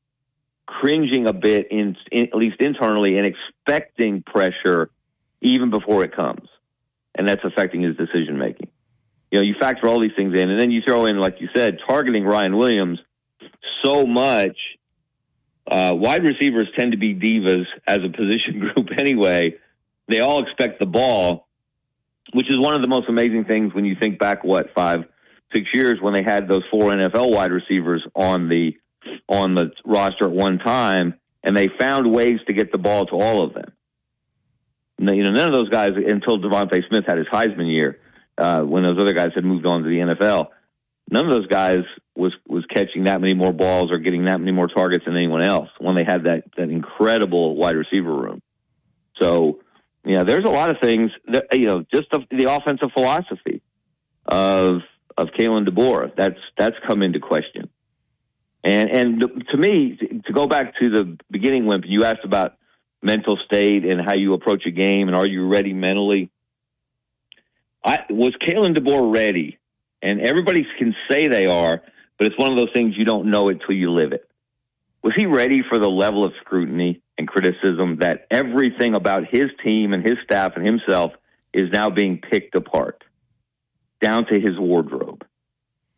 cringing a bit, at least internally, and expecting pressure even before it comes, and that's affecting his decision-making. You factor all these things in, and then you throw in, like you said, targeting Ryan Williams so much. Wide receivers tend to be divas as a position group anyway. They all expect the ball, which is one of the most amazing things when you think back, 5-6 years when they had those 4 NFL wide receivers on the roster at one time, and they found ways to get the ball to all of them. None of those guys, until Devontae Smith had his Heisman year, when those other guys had moved on to the NFL, none of those guys was catching that many more balls or getting that many more targets than anyone else when they had that incredible wide receiver room. So, there's a lot of things that, just the offensive philosophy of Kalen DeBoer that's come into question. And to me, to go back to the beginning, Wimp, you asked about mental state and how you approach a game and are you ready mentally? Was Kalen DeBoer ready? And everybody can say they are, but it's one of those things you don't know it till you live it. Was he ready for the level of scrutiny and criticism that everything about his team and his staff and himself is now being picked apart, down to his wardrobe?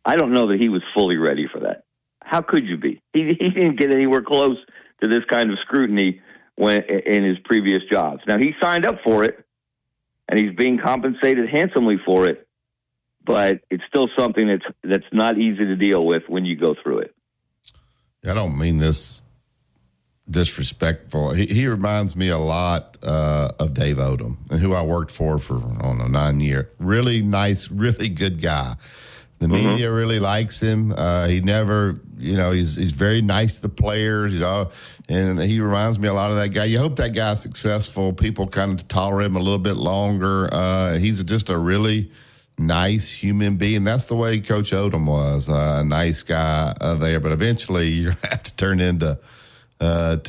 I don't know that he was fully ready for that. How could you be? He didn't get anywhere close to this kind of scrutiny in his previous jobs. Now, he signed up for it, and he's being compensated handsomely for it, but it's still something that's not easy to deal with when you go through it. I don't mean this disrespectful. He reminds me a lot of Dave Odom, who I worked for 9 years. Really nice, really good guy. The media really likes him. He never, he's very nice to the players. And he reminds me a lot of that guy. You hope that guy's successful. People kind of tolerate him a little bit longer. He's just a really nice human being. That's the way Coach Odom was, a nice guy there. But eventually you have to turn into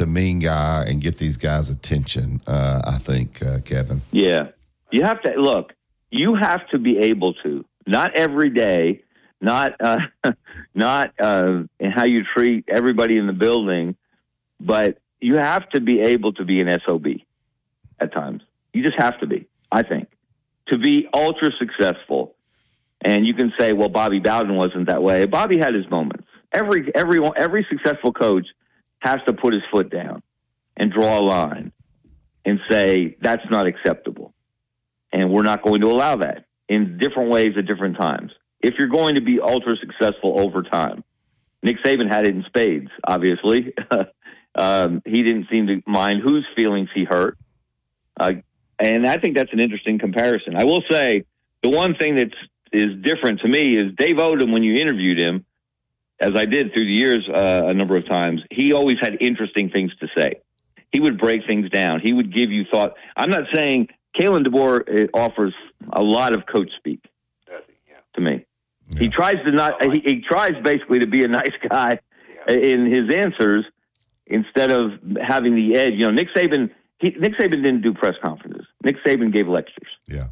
mean guy and get these guys' attention, I think, Kevin. Yeah. You have to, look, you have to be able to, not every day, not in how you treat everybody in the building, but you have to be able to be an SOB at times. You just have to be, I think, to be ultra successful. And you can say, well, Bobby Bowden wasn't that way. Bobby had his moments. Every successful coach has to put his foot down and draw a line and say, that's not acceptable. And we're not going to allow that in different ways at different times. If you're going to be ultra successful over time, Nick Saban had it in spades, obviously. He didn't seem to mind whose feelings he hurt. And I think that's an interesting comparison. I will say the one thing that is different to me is Dave Odom, when you interviewed him, as I did through the years a number of times, he always had interesting things to say. He would break things down. He would give you thought. I'm not saying Kalen DeBoer offers a lot of coach speak to me. Yeah. He tries to not. He tries basically to be a nice guy in his answers instead of having the edge. You know, Nick Saban didn't do press conferences. Nick Saban gave lectures. Yeah.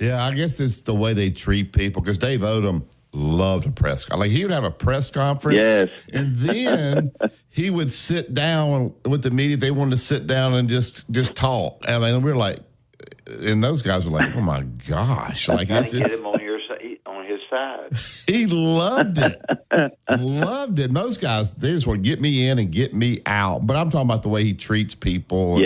I guess it's the way they treat people because Dave Odom loved a press conference. Like he would have a press conference, yes, and then he would sit down with the media. They wanted to sit down and just talk. I mean, we're like, and those guys were like, "Oh my gosh!" Like get him on his side. He loved it, loved it. Most guys, they just want to get me in and get me out. But I'm talking about the way he treats people,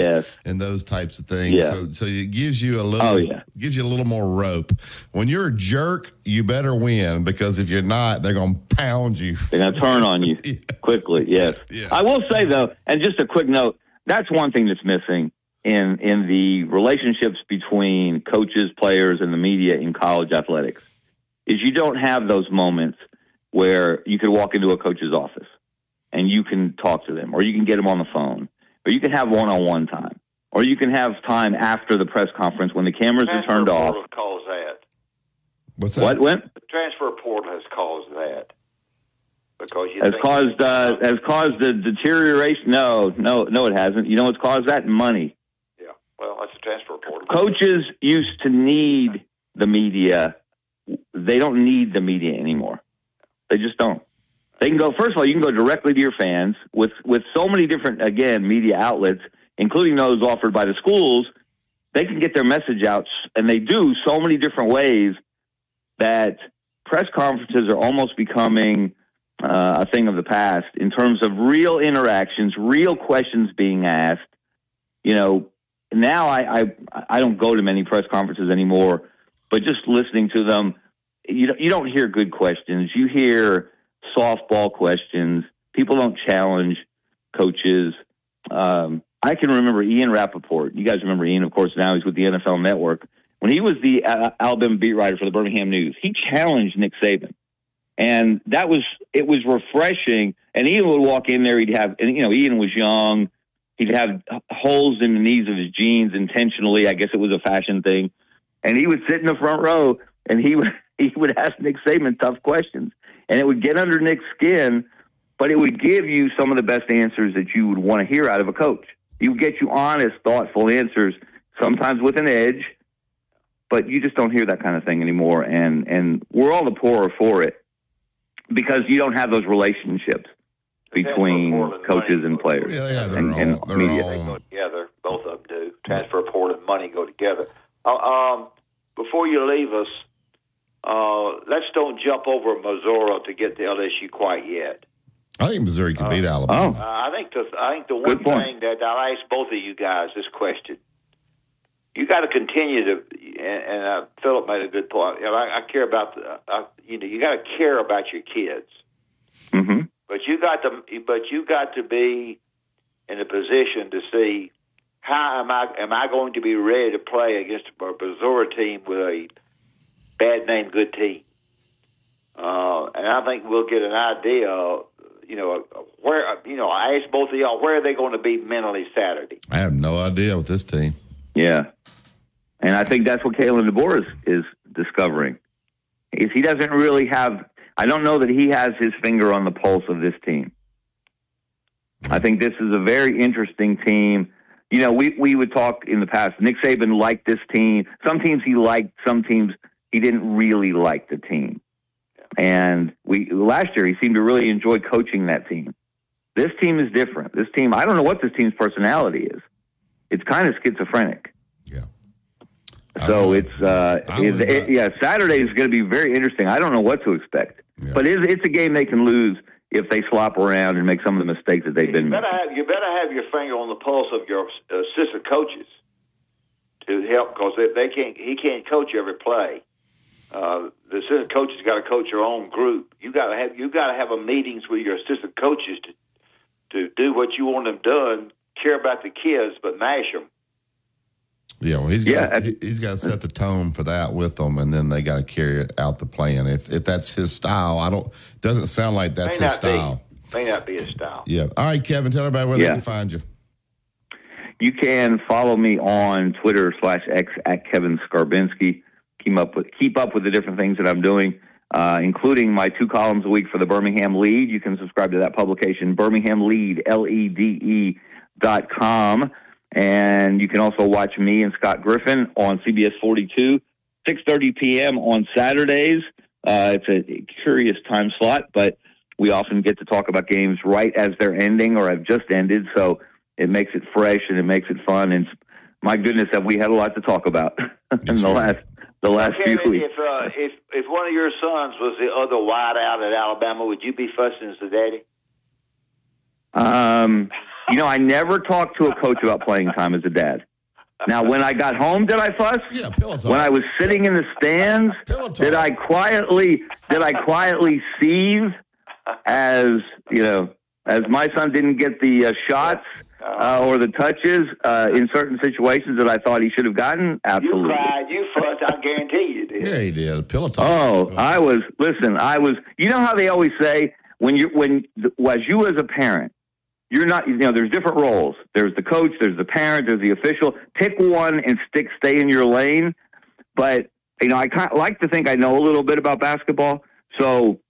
and those types of things. Yeah. So it gives you a little more rope. When you're a jerk, you better win because if you're not, they're going to pound you. They're going to turn on you quickly. Yes. I will say though, and just a quick note, that's one thing that's missing in the relationships between coaches, players, and the media in college athletics. Is you don't have those moments where you could walk into a coach's office and you can talk to them, or you can get them on the phone, or you can have one-on-one time, or you can have time after the press conference when the cameras are turned off. Transfer portal caused that. What's that? What went? The transfer portal has caused that. Because has caused the deterioration. No, it hasn't. You know what's caused that? Money. Yeah, well, that's a transfer portal. Coaches used to need the media. They don't need the media anymore. They just don't. They can go, first of all, you can go directly to your fans with so many different, again, media outlets, including those offered by the schools. They can get their message out, and they do so many different ways that press conferences are almost becoming a thing of the past in terms of real interactions, real questions being asked. You know, now I don't go to many press conferences anymore, but just listening to them, you don't hear good questions. You hear softball questions. People don't challenge coaches. I can remember Ian Rappaport. You guys remember Ian, of course, now he's with the NFL Network. When he was the Alabama beat writer for the Birmingham News, he challenged Nick Saban. And it was refreshing. And Ian would walk in there, Ian was young. He'd have holes in the knees of his jeans intentionally. I guess it was a fashion thing. And he would sit in the front row, and he would ask Nick Saban tough questions. And it would get under Nick's skin, but it would give you some of the best answers that you would want to hear out of a coach. He would get you honest, thoughtful answers, sometimes with an edge, but you just don't hear that kind of thing anymore. And we're all the poorer for it because you don't have those relationships between coaches and players. They're media. They go together. Both of them do. Transfer portal and money go together. Before you leave us, let's don't jump over Missouri to get to LSU quite yet. I think Missouri could beat Alabama. I think the one thing that I'll ask both of you guys this question: you got to continue to, and Philip made a good point. I care about you got to care about your kids, mm-hmm. but you got to be in a position to see how am I going to be ready to play against a Missouri team with a bad name, good team, and I think we'll get an idea. Where I asked both of y'all, where are they going to be mentally Saturday? I have no idea with this team. Yeah, and I think that's what Kalen DeBoer is discovering. Is he doesn't really have. I don't know that he has his finger on the pulse of this team. I think this is a very interesting team we would talk in the past. Nick Saban liked this team. Some teams he liked, some teams he didn't really like the team. And last year he seemed to really enjoy coaching that team. This team is different. This team, I don't know what this team's personality is. It's kind of schizophrenic. Yeah. So Saturday is going to be very interesting. I don't know what to expect. Yeah. But it's a game they can lose if they slop around and make some of the mistakes that they've been making. You better have your finger on the pulse of your assistant coaches to help, because he can't coach every play. The assistant coaches got to coach your own group. You got to have a meetings with your assistant coaches to do what you want them done. Care about the kids, but mash them. Yeah, well, he's got to set the tone for that with them, and then they got to carry it out the plan. If that's his style, doesn't sound like that's his style. May not be his style. Yeah. All right, Kevin, tell everybody where they can find you. You can follow me on Twitter /X at Kevin Skarbinski. Keep up with the different things that I'm doing, including my 2 columns a week for the Birmingham Lead. You can subscribe to that publication, Birmingham Lead, LEDE.com. And you can also watch me and Scott Griffin on CBS 42, 6:30 p.m. on Saturdays. It's a curious time slot, but we often get to talk about games right as they're ending or have just ended, so it makes it fresh and it makes it fun. And my goodness, have we had a lot to talk about in the last few weeks. If one of your sons was the other wideout at Alabama, would you be fussing as the daddy? I never talked to a coach about playing time as a dad. Now, when I got home, did I fuss? Yeah, pillow talk. When I was sitting in the stands, did I quietly seethe as my son didn't get the shots or the touches in certain situations that I thought he should have gotten? Absolutely. You cried, you fussed, I guarantee you did. Yeah, he did. Pillow talk. Oh, I was, you know how they always say, as you as a parent, you're not, there's different roles. There's the coach, there's the parent, there's the official. Pick one and stay in your lane. But, I like to think I know a little bit about basketball. So,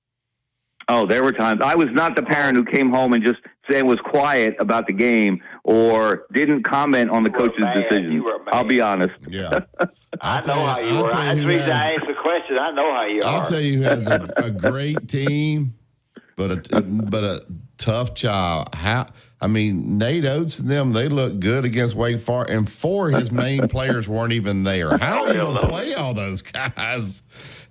there were times I was not the parent who came home and just was quiet about the game or didn't comment on the coach's decisions. I'll be honest. Yeah. I know how you were. That's the reason I asked the question. I know how you are. I'll tell you who has a great team, but a tough child. Nate Oates and them, they look good against Wake Forest, and 4 of his main players weren't even there. How are you going to play all those guys?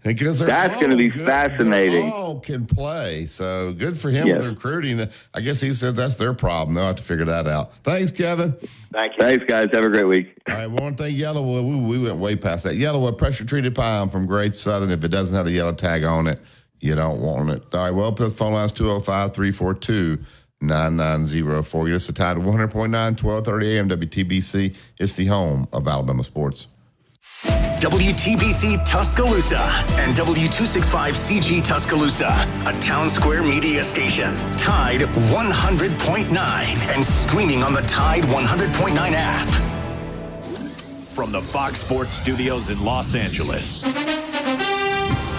Because that's going to be fascinating. All can play, so good for him with recruiting. I guess he said that's their problem. They'll have to figure that out. Thanks, Kevin. Thank you. Thanks, guys. Have a great week. All right, one thing, Yellowwood. We went way past that. Yellowwood pressure-treated pine from Great Southern. If it doesn't have the yellow tag on it, you don't want it. All right, well, the phone line's 205-342-9904. Get us the Tide 100.9, 1230 AM WTBC. It's the home of Alabama sports. WTBC Tuscaloosa and W265CG Tuscaloosa, a Town Square media station. Tide 100.9 and streaming on the Tide 100.9 app. From the Fox Sports Studios in Los Angeles,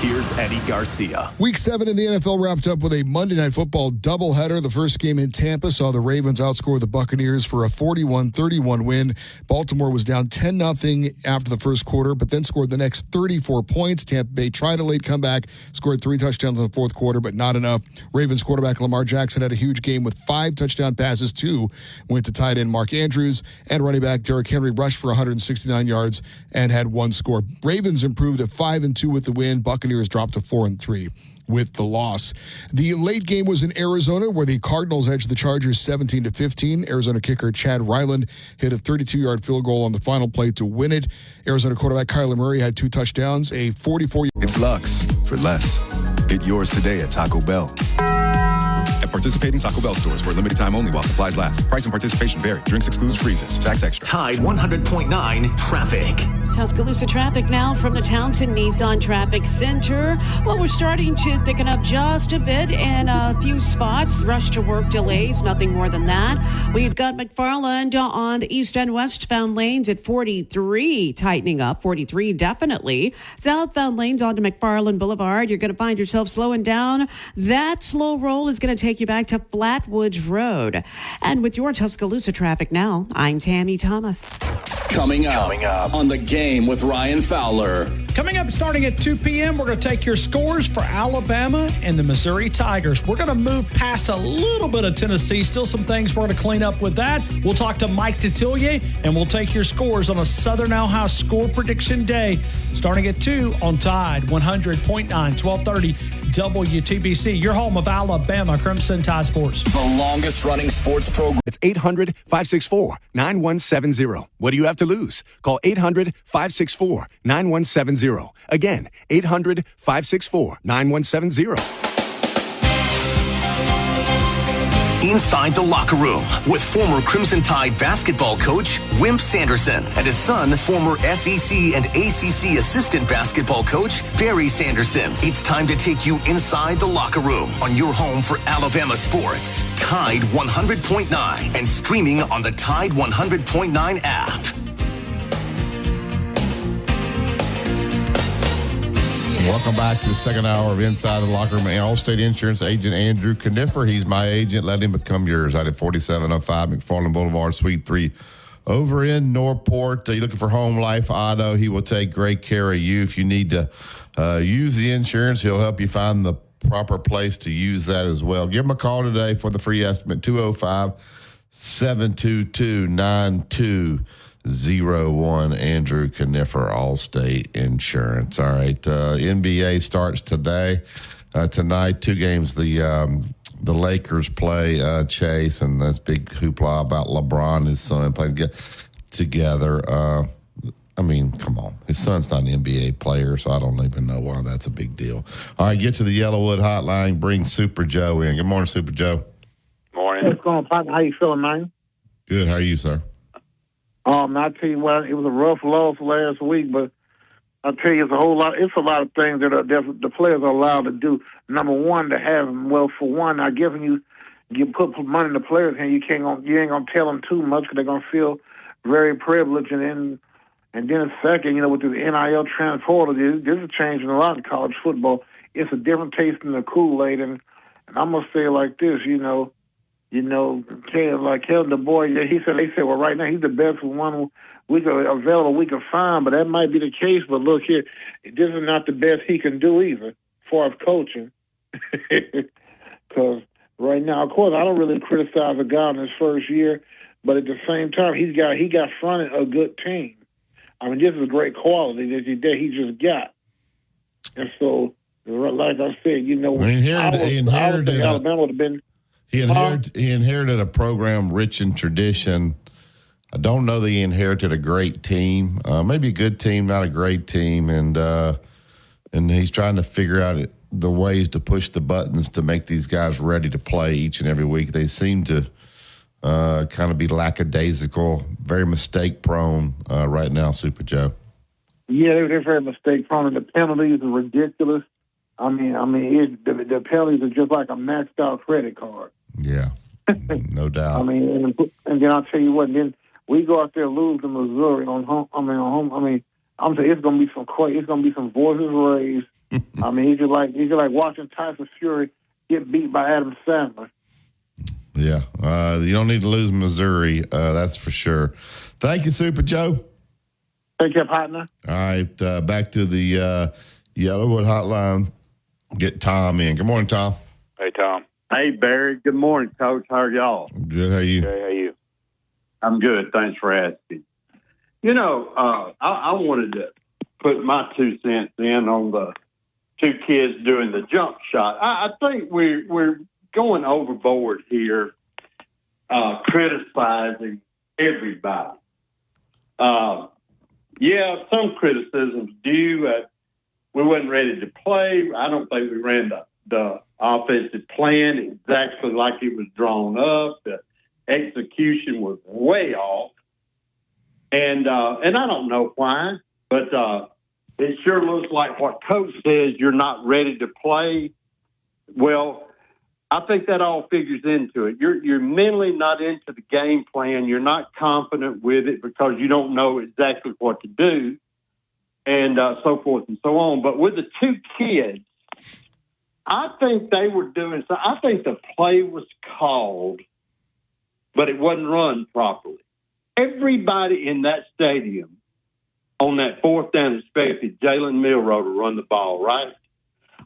here's Eddie Garcia. Week 7 in the NFL wrapped up with a Monday Night Football doubleheader. The first game in Tampa saw the Ravens outscore the Buccaneers for a 41-31 win. Baltimore was down 10-0 after the first quarter, but then scored the next 34 points. Tampa Bay tried a late comeback, scored 3 touchdowns in the fourth quarter, but not enough. Ravens quarterback Lamar Jackson had a huge game with 5 touchdown passes. 2 went to tight end Mark Andrews, and running back Derrick Henry rushed for 169 yards and had 1 score. Ravens improved to 5-2 with the win. Buccaneers dropped to 4-3 with the loss. The late game was in Arizona, where the Cardinals edged the Chargers 17-15. Arizona kicker Chad Ryland hit a 32-yard field goal on the final play to win it. Arizona quarterback Kyler Murray had 2 touchdowns, a 44. It's Lux for less. Get yours today at Taco Bell. At participating Taco Bell stores for a limited time only while supplies last. Price and participation vary. Drinks excludes freezes. Tax extra. Tide 100.9 traffic. Tuscaloosa traffic now from the Townsend Nissan Traffic Center. Well, we're starting to thicken up just a bit in a few spots. Rush to work delays, nothing more than that. We've got McFarland on the east and westbound lanes at 43, tightening up. 43 definitely. Southbound lanes onto McFarland Boulevard. You're going to find yourself slowing down. That slow roll is going to take you back to Flatwoods Road. And with your Tuscaloosa traffic now, I'm Tammy Thomas. Coming up on The Game with Ryan Fowler. Coming up starting at 2 p.m., we're going to take your scores for Alabama and the Missouri Tigers. We're going to move past a little bit of Tennessee. Still some things we're going to clean up with that. We'll talk to Mike Detillier, and we'll take your scores on a Southern Owl House score prediction day starting at 2 on Tide 100.9, 1230 WTBC, your home of Alabama Crimson Tide Sports. The longest running sports program. It's 800-564-9170. What do you have to lose? Call 800-564-9170. Again, 800-564-9170. Inside the locker room with former Crimson Tide basketball coach Wimp Sanderson and his son, former SEC and ACC assistant basketball coach Barry Sanderson. It's time to take you inside the locker room on your home for Alabama sports. Tide 100.9 and streaming on the Tide 100.9 app. Welcome back to the second hour of Inside the Locker Room. Allstate Insurance agent Andrew Kniffer. He's my agent. Let him become yours. Out at 4705 McFarland Boulevard, Suite 3, over in Northport. You're looking for home life auto. He will take great care of you. If you need to use the insurance, he'll help you find the proper place to use that as well. Give him a call today for the free estimate, 205-722-9201. Andrew Kniffer, Allstate Insurance. All right, NBA starts today. Tonight, 2 games. The Lakers play Chase, and that's big hoopla about LeBron and his son playing together. I mean, come on. His son's not an NBA player, so I don't even know why that's a big deal. All right, get to the Yellowwood hotline. Bring Super Joe in. Good morning, Super Joe. Morning. What's going on, partner? How you feeling, man? Good. How are you, sir? I tell you what, it was a rough loss last week, but I tell you, it's a lot of things that the players are allowed to do. Number one, to have them. Well, for one, I give you put money in the players' hand. You ain't gonna tell them too much because they're gonna feel very privileged. And then second, with the NIL transporter, this is changing a lot in college football. It's a different taste in the Kool-Aid, and I'm gonna say it like this, like Kevin the boy, they said, well, right now he's the best one we could find, but that might be the case. But look here, this is not the best he can do either, as far as coaching. Because right now, of course, I don't really criticize a guy in his first year, but at the same time, he got fronted a good team. I mean, this is great quality that he just got, and so like I said, he inherited Alabama would have been. He inherited a program rich in tradition. I don't know that he inherited a great team. Maybe a good team, not a great team. And he's trying to figure out the ways to push the buttons to make these guys ready to play each and every week. They seem to kind of be lackadaisical, very mistake-prone right now, Super Joe. Yeah, they're very mistake-prone. The penalties are ridiculous. I mean, the penalties are just like a maxed-out credit card. Yeah, no doubt. I mean, and then I'll tell you what. Then we go out there and lose to Missouri on home. I'm saying it's gonna be some voices raised. I mean, it's just like watching Tyson Fury get beat by Adam Sandler. Yeah, you don't need to lose Missouri. That's for sure. Thank you, Super Joe. Take care, partner. All right, back to the Yellowwood hotline. Get Tom in. Good morning, Tom. Hey, Tom. Hey, Barry. Good morning, Coach. How are y'all? Good. How are you? Hey, how are you? I'm good. Thanks for asking. I wanted to put my 2 cents in on the 2 kids doing the jump shot. I think we're going overboard here, criticizing everybody. Some criticism's due. We wasn't ready to play. I don't think we ran the offensive plan exactly like it was drawn up. The execution was way off. And I don't know why. But it sure looks like what Coach says, you're not ready to play. Well, I think that all figures into it. You're mentally not into the game plan. You're not confident with it because you don't know exactly what to do, and so forth and so on. But with the two kids, I think they were doing so. I think the play was called, but it wasn't run properly. Everybody in that stadium on that fourth down expected Jalen Milroe to run the ball, right?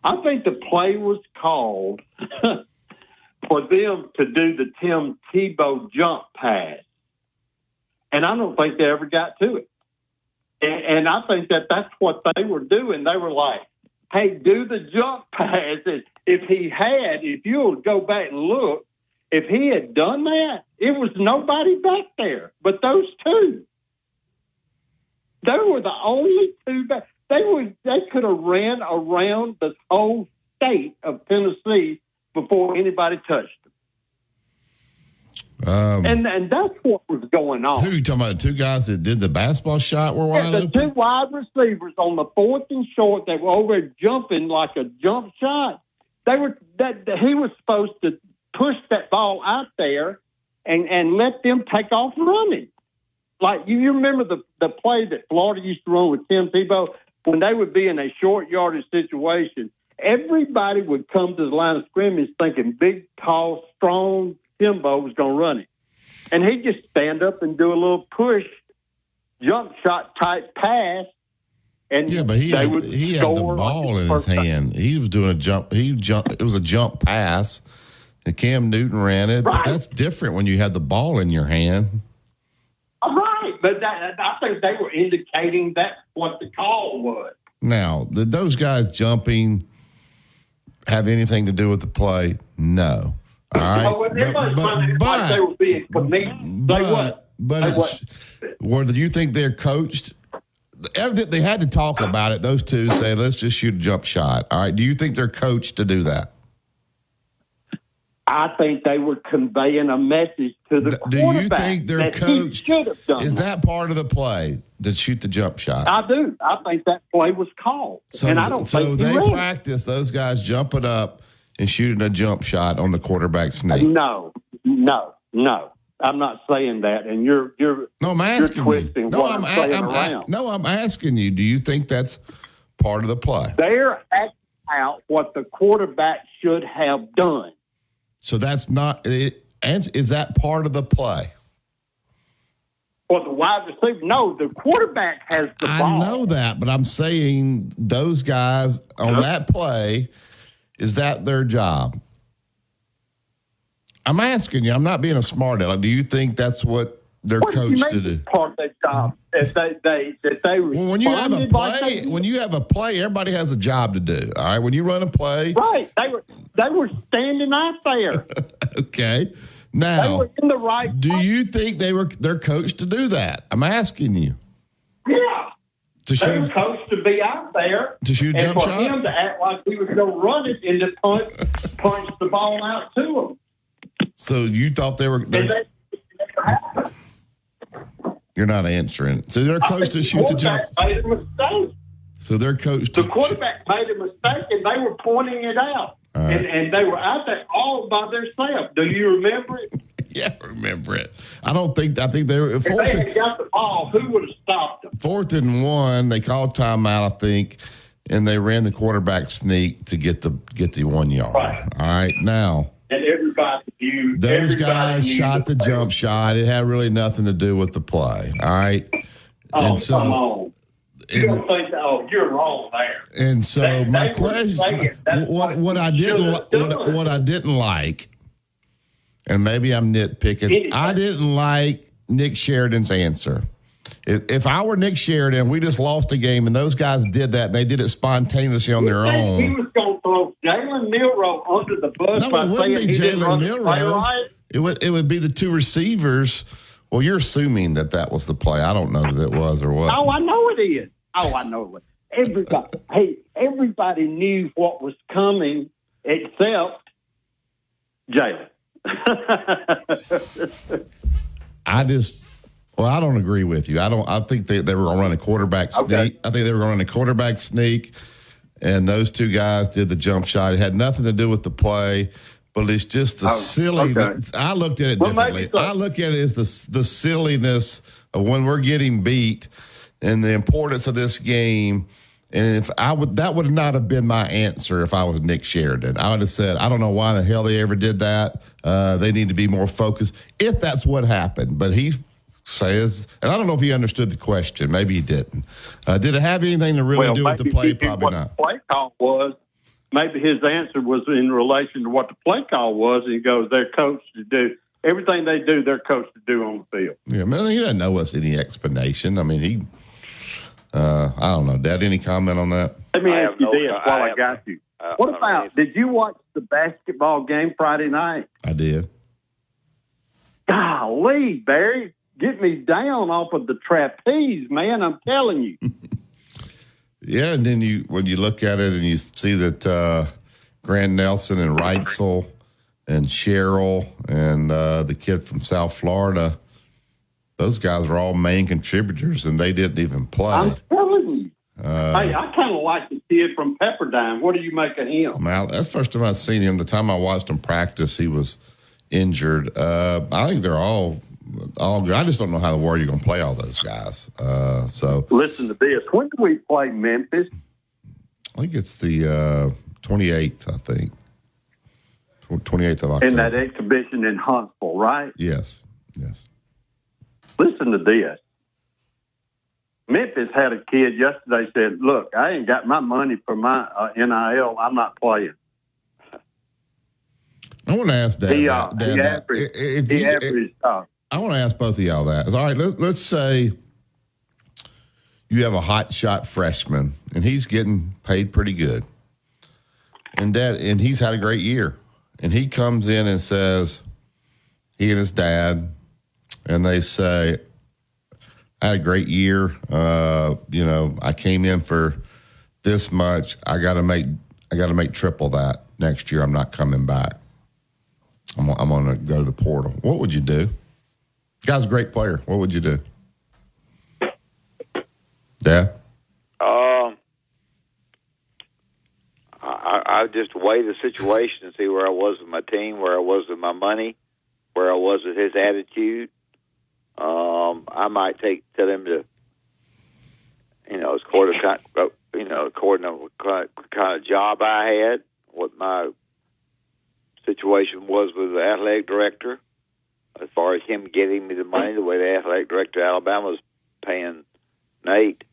I think the play was called for them to do the Tim Tebow jump pass. And I don't think they ever got to it. And I think that's what they were doing. They were like, hey, do the jump pass. And if you'll go back and look, if he had done that, it was nobody back there but those two. They were the only two back. They could have ran around the whole state of Tennessee before anybody touched them. And that's what was going on. Who are you talking about? The two guys that did the basketball shot were wide open? The two wide receivers on the fourth and short that were over there jumping like a jump shot. He was supposed to push that ball out there and let them take off running. Like you remember the play that Florida used to run with Tim Tebow when they would be in a short yardage situation. Everybody would come to the line of scrimmage thinking big, tall, strong Timbo was going to run it. And he'd just stand up and do a little push, jump shot type pass. And yeah, but he had the ball in his hand. He was doing a jump. It was a jump pass. And Cam Newton ran it. Right. But that's different when you have the ball in your hand. Right. But I think they were indicating that's what the call was. Now, did those guys jumping have anything to do with the play? No. All right. But they were being committed. Do you think they're coached? Evidently, they had to talk about it. Those two say, let's just shoot a jump shot. All right. Do you think they're coached to do that? I think they were conveying a message to the quarterback. Do you think they're coached? Is that part of the play to shoot the jump shot? I do. I think that play was called. And I don't think they practice those guys jumping up and shooting a jump shot on the quarterback sneak. No. I'm not saying that, and you're asking twisting you. what I'm saying around. No, I'm asking you. Do you think that's part of the play? They're acting out what the quarterback should have done. So that's not it. Is that part of the play? Well, the wide receiver, no, the quarterback has the ball. I know that, but I'm saying those guys on that play, is that their job? I'm asking you. I'm not being a smart aleck. Do you think that's what they're coached to do? Part of their job. If they well, when you have a play, everybody has a job to do. All right. When you run a play, right? They were standing out there. Okay. Now, they were in the right. Do you think they're coached to do that? I'm asking you. Yeah. They were coached to be out there to shoot a jump shot, and for him to act like he was going to run it and to punch the ball out to him. So you thought they were? You're not answering. So they're coached to shoot the jump. Made a mistake. So they're coached. The quarterback made a mistake, and they were pointing it out. Right. And they were out there all by themselves. Do you remember it? Yeah, I remember it. I think they were. If they had got the ball, who would have stopped them? 4th and 1, they called timeout, I think, and they ran the quarterback sneak to get the 1 yard. Right. All right, now. And everybody knew. Those guys shot the jump shot. It had really nothing to do with the play. All right. Oh, and so, come on. You don't think? Oh, you're wrong there. And so my question, what I didn't like, and maybe I'm nitpicking, I didn't like Nick Sheridan's answer. If I were Nick Sheridan, we just lost a game, and those guys did that, and they did it spontaneously on their own. He was going to throw Jalen Milroe under the bus by saying he didn't run the play right? It would be the two receivers. Well, you're assuming that was the play. I don't know that it was or what. Oh, I know it is. Oh, I know it. Everybody knew what was coming except Jalen. I just Well, I don't agree with you. I think they were going to run a quarterback sneak. Okay. I think they were going to run a quarterback sneak, and those two guys did the jump shot. It had nothing to do with the play, but it's just the silly. okay. I looked at it Well, differently. maybe so. I look at it as the silliness of when we're getting beat and the importance of this game. And if that would not have been my answer if I was Nick Sheridan. I would have said, I don't know why the hell they ever did that. They need to be more focused if that's what happened. But he says, and I don't know if he understood the question. Maybe he didn't. Did it have anything to really do with the play? Probably not. The play call was, maybe his answer was in relation to what the play call was, and he goes, they're coached to do. Everything they do, they're coached to do on the field. Yeah, man, he doesn't know us any explanation. I mean, I don't know. Dad, any comment on that? Let me ask you this while I got you. What about, did you watch the basketball game Friday night? I did. Golly, Barry, get me down off of the trapeze, man. I'm telling you. Yeah, and then when you look at it and you see that Grant Nelson and Reitzel and Sherrill and the kid from South Florida, those guys are all main contributors, and they didn't even play. I'm telling you. Hey, I kind of like the kid from Pepperdine. What do you make of him? Well, that's the first time I've seen him. The time I watched him practice, he was injured. I think they're all good. I just don't know how the world you're going to play all those guys. So listen to this. When do we play Memphis? I think it's the 28th, I think. 28th of October. In that exhibition in Huntsville, right? Yes. Listen to this. Memphis had a kid yesterday said, look, I ain't got my money for my NIL. I'm not playing. I want to ask Dad. He Dad, averaged. I want to ask both of y'all that. All right, let's say you have a hot shot freshman, and he's getting paid pretty good. And he's had a great year. And he comes in and says, he and his dad, and they say, I had a great year. I came in for this much. I got to make triple that next year. I'm not coming back. I'm going to go to the portal. What would you do? Guy's a great player. What would you do? Dad? I just weigh the situation and see where I was with my team, where I was with my money, where I was with his attitude. I might tell him to, according to what kind of job I had, what my situation was with the athletic director, as far as him getting me the money, the way the athletic director of Alabama was paying Nate,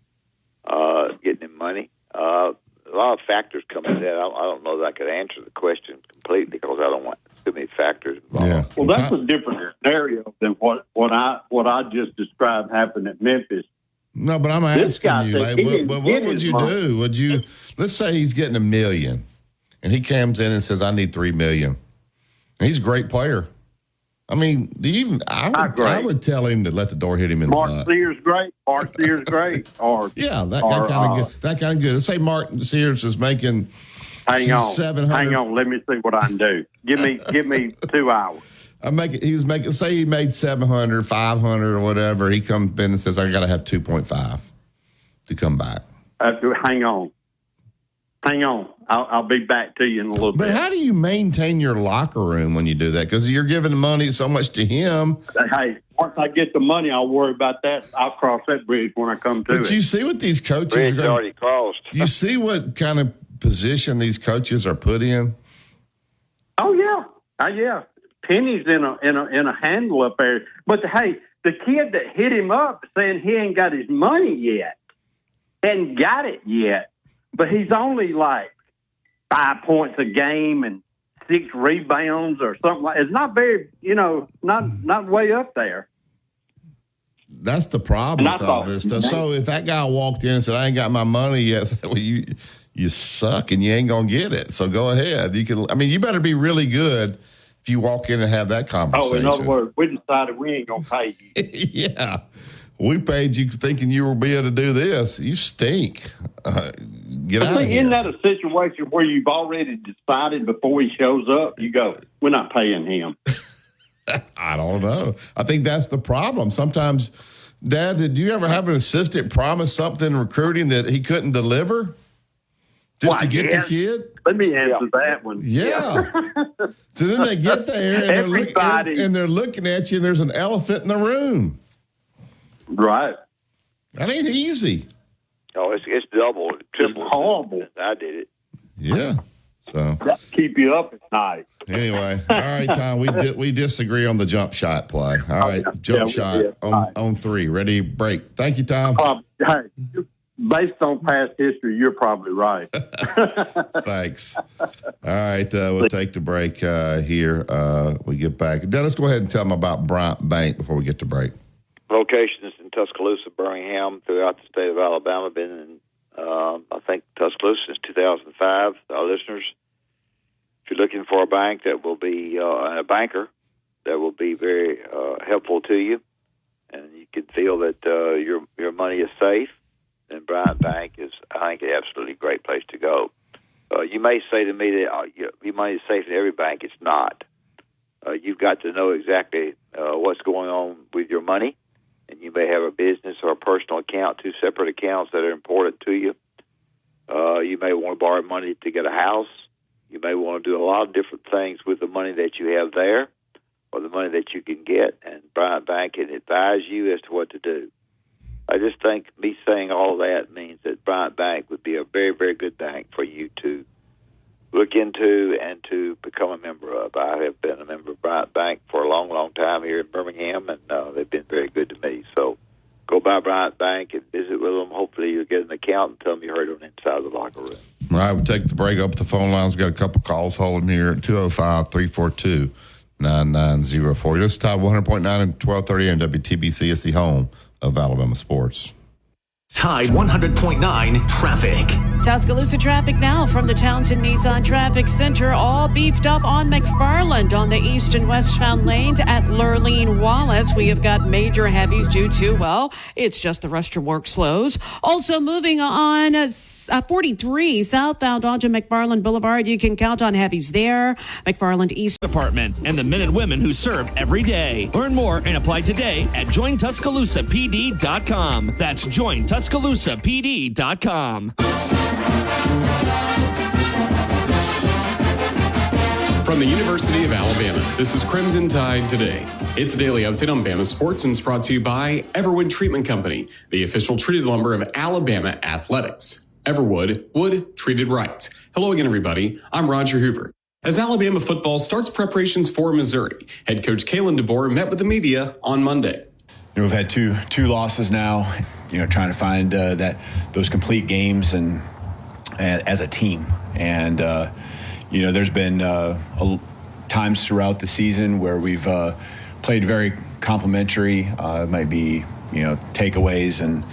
getting him money. A lot of factors come into that. I don't know that I could answer the question completely because I don't want too many factors involved. Yeah. Well, that's a different scenario than what I just described happened at Memphis. No, but I'm asking you, what would you do? Let's say he's getting $1 million, and he comes in and says, I need $3 million. And he's a great player. I mean, I would tell him to let the door hit him in the butt. Mark Sears great. Yeah, that kind of good. Let's say Martin Sears is making $700. Hang on. Let me see what I can do. Give me 2 hours. Say he made $700, $500 or whatever. He comes in and says, I got to have 2.5 to come back. Hang on. I'll be back to you in a little bit. But how do you maintain your locker room when you do that? Because you're giving the money so much to him. Hey, once I get the money, I'll worry about that. I'll cross that bridge when I come to it. But you see what these coaches bridge already crossed. You see what kind of position these coaches are put in? Oh yeah. Penny's in a handle up there. But hey, the kid that hit him up saying he ain't got his money yet, hadn't got it yet, but he's only like 5 points a game and 6 rebounds or something like. It's not very, not way up there. That's the problem with all this stuff. So if that guy walked in and said, I ain't got my money yet, well, you suck and you ain't going to get it. So go ahead. You better be really good if you walk in and have that conversation. Oh, in other words, we decided we ain't going to pay you. Yeah. We paid you thinking you were being able to do this. You stink. Get out of here. Isn't that a situation where you've already decided before he shows up, you go, we're not paying him? I don't know. I think that's the problem. Sometimes, Dad, did you ever have an assistant promise something in recruiting that he couldn't deliver just to get the kid? Let me answer that one. Yeah. So then they get there and they're looking at you, and there's an elephant in the room. Right. That ain't easy. Oh, it's double, triple. It's horrible. I did it. Yeah. So keep you up at night. Anyway, all right, Tom. We disagree on the jump shot play. All right, jump shot on 3. Ready, break. Thank you, Tom. Hey, based on past history, you're probably right. Thanks. All right, we'll take the break here. We get back. Now, let's go ahead and tell them about Bryant Bank before we get to break. Locations in Tuscaloosa, Birmingham, throughout the state of Alabama. Been in, I think, Tuscaloosa since 2005. Our listeners, if you're looking for a bank that will be a banker that will be very helpful to you, and you can feel that your money is safe, then Bryant Bank is, I think, an absolutely great place to go. You may say to me that your money is safe in every bank. It's not. You've got to know exactly what's going on with your money. And you may have a business or a personal account, 2 separate accounts that are important to you. You may want to borrow money to get a house. You may want to do a lot of different things with the money that you have there or the money that you can get, and Bryant Bank can advise you as to what to do. I just think me saying all of that means that Bryant Bank would be a very, very good bank for you to look into and to become a member of. I have been a member of Bryant Bank for a long, long time here in Birmingham, and they've been very good to me. So go by Bryant Bank and visit with them. Hopefully you'll get an account and tell them you heard it inside the locker room. All right, we'll take the break up the phone lines. We've got a couple calls holding here at 205-342-9904. This is Tide 100.9 and 1230 and WTBC. It's the home of Alabama sports. Tide 100.9 traffic. Tuscaloosa traffic now from the Townsend Nissan Traffic Center, all beefed up on McFarland on the east and westbound lanes at Lurleen Wallace. We have got major heavies due to, well, it's just the rush to work slows. Also moving on 43 southbound onto McFarland Boulevard. You can count on heavies there. McFarland East Department and the men and women who serve every day. Learn more and apply today at jointuscaloosapd.com. That's jointuscaloosapd.com. From the University of Alabama, this is Crimson Tide Today. It's a daily update on Bama sports, and it's brought to you by Everwood Treatment Company, the official treated lumber of Alabama athletics. Everwood, wood treated right. Hello again, everybody. I'm Roger Hoover. As Alabama football starts preparations for Missouri, head coach Kalen DeBoer met with the media on Monday. We've had two losses now. Trying to find those complete games and as a team, and there's been times throughout the season where we've played very complimentary. It might be takeaways and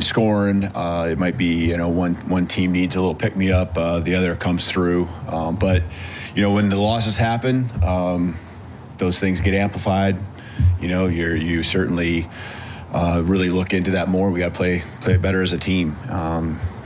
scoring. It might be one team needs a little pick me up, the other comes through. But when the losses happen, those things get amplified. You certainly. Really look into that more. We got to play better as a team.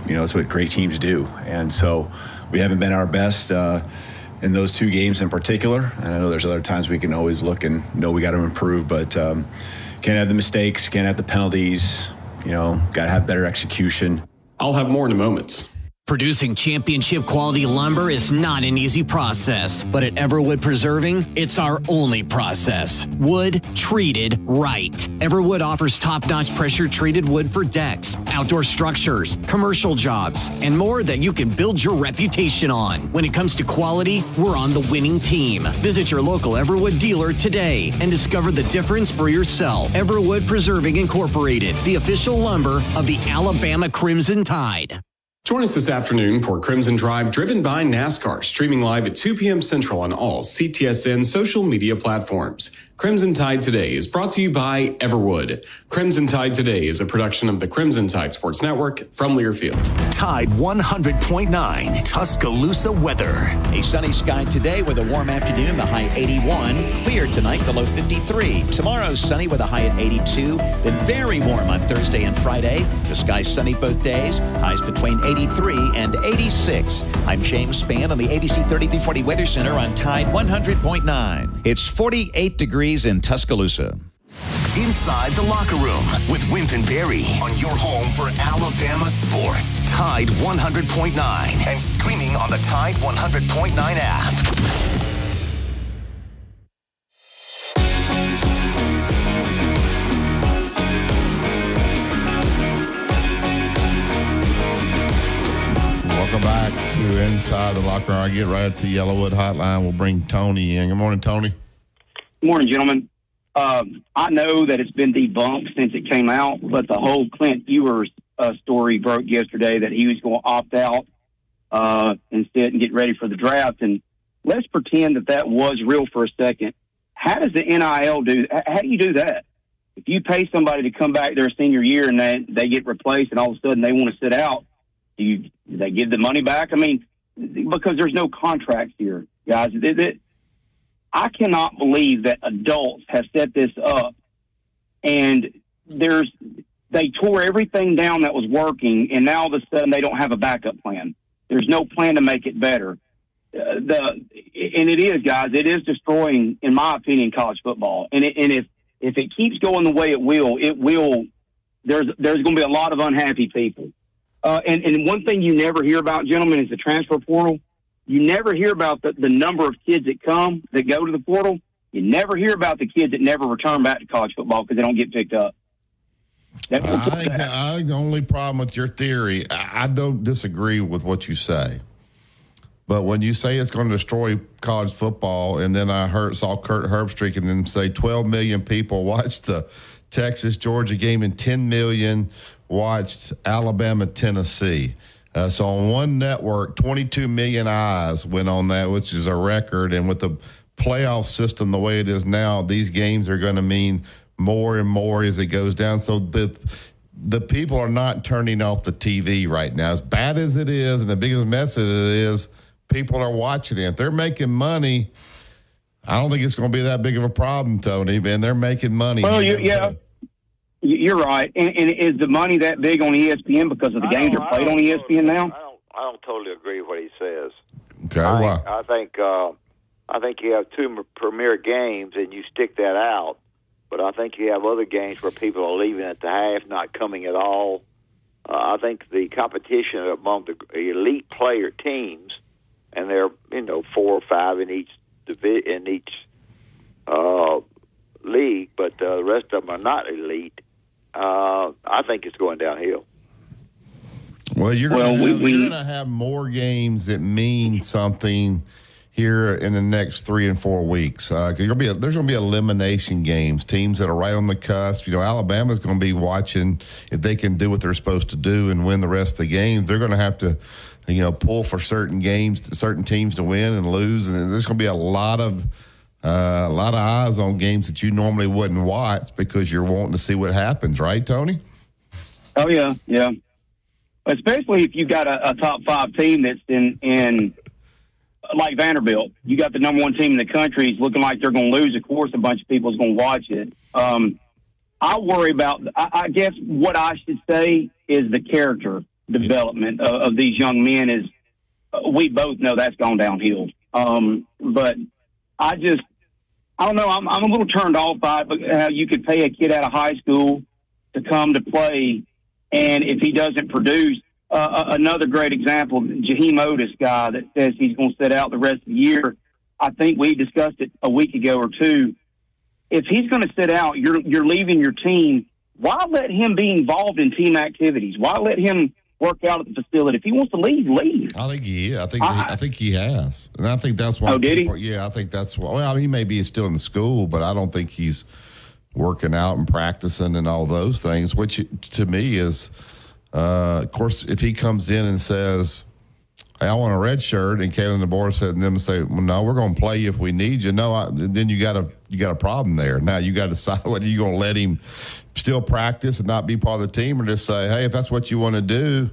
It's what great teams do. And so we haven't been our best in those 2 games in particular. And I know there's other times we can always look and know we got to improve, but can't have the mistakes, can't have the penalties, got to have better execution. I'll have more in a moment. Producing championship quality lumber is not an easy process, but at Everwood Preserving, it's our only process. Wood treated right. Everwood offers top-notch pressure-treated wood for decks, outdoor structures, commercial jobs, and more that you can build your reputation on. When it comes to quality, we're on the winning team. Visit your local Everwood dealer today and discover the difference for yourself. Everwood Preserving Incorporated, the official lumber of the Alabama Crimson Tide. Join us this afternoon for Crimson Drive, driven by NASCAR, streaming live at 2 p.m. Central on all CTSN social media platforms. Crimson Tide Today is brought to you by Everwood. Crimson Tide Today is a production of the Crimson Tide Sports Network from Learfield. Tide 100.9 Tuscaloosa weather. A sunny sky today with a warm afternoon, the high 81. Clear tonight, the low 53. Tomorrow, sunny with a high at 82. Then very warm on Thursday and Friday. The sky sunny both days. Highs between 83 and 86. I'm James Spann on the ABC 3340 Weather Center on Tide 100.9. It's 48 degrees in Tuscaloosa. Inside the Locker Room with Wimp and Barry on your home for Alabama sports. Tide 100.9 and streaming on the Tide 100.9 app. Welcome back to Inside the Locker Room. I get right to Yellowwood Hotline. We'll bring Tony in. Good morning, Tony. Good morning, gentlemen. I know that it's been debunked since it came out, but the whole Clint Ewers story broke yesterday that he was going to opt out instead and get ready for the draft. And let's pretend that was real for a second. How does the NIL do? How do you do that? If you pay somebody to come back their senior year and they get replaced and all of a sudden they want to sit out, do they give the money back? I mean, because there's no contracts here, guys. I cannot believe that adults have set this up and they tore everything down that was working, and now all of a sudden they don't have a backup plan. There's no plan to make it better. And it is, guys, it is destroying, in my opinion, college football. And if it keeps going the way it will. There's going to be a lot of unhappy people. And one thing you never hear about, gentlemen, is the transfer portal. You never hear about the number of kids that go to the portal. You never hear about the kids that never return back to college football because they don't get picked up. I think the only problem with your theory, I don't disagree with what you say. But when you say it's going to destroy college football, and then I saw Kurt Herbstreit and then say 12 million people watched the Texas-Georgia game and 10 million watched Alabama-Tennessee. So on one network, 22 million eyes went on that, which is a record. And with the playoff system the way it is now, these games are going to mean more and more as it goes down. So the people are not turning off the TV right now. As bad as it is and the biggest mess it is, people are watching it. If they're making money, I don't think it's going to be that big of a problem, Tony. Man, they're making money. Well, you're right. And is the money that big on ESPN because of the games are played on ESPN now? I don't totally agree with what he says. Okay, why? I think you have two premier games and you stick that out. But I think you have other games where people are leaving at the half, not coming at all. I think the competition among the elite player teams, and there are 4 or 5 in each league, but the rest of them are not elite. I think it's going downhill. Well, you're going to have more games that mean something here in the next 3 and 4 weeks. There's going to be elimination games, teams that are right on the cusp. Alabama's going to be watching if they can do what they're supposed to do and win the rest of the games. They're going to have to, pull for certain games, certain teams to win and lose, and there's going to be a lot of eyes on games that you normally wouldn't watch because you're wanting to see what happens, right, Tony? Oh yeah. Especially if you've got a top 5 team that's in like Vanderbilt. You got the number 1 team in the country. It's looking like they're going to lose. Of course, a bunch of people is going to watch it. I worry about. I guess what I should say is the character development of these young men is. We both know that's gone downhill. But I don't know. I'm a little turned off by it, but how you could pay a kid out of high school to come to play, and if he doesn't produce, another great example, Jaheim Otis guy that says he's going to sit out the rest of the year. I think we discussed it a week ago or two. If he's going to sit out, you're leaving your team. Why let him be involved in team activities? Why let him work out at the facility? If he wants to leave, leave. I think he. I think he has, and I think that's why. Oh, did he? Yeah, I think that's why. Well, he may be still in school, but I don't think he's working out and practicing and all those things. Which to me is, of course, if he comes in and says, hey, I want a red shirt, and Kalen DeBoer said, and them say, well, no, we're going to play you if we need you. No, then you got a problem there. Now you got to decide whether you're going to let him still practice and not be part of the team, or just say, hey, if that's what you want to do,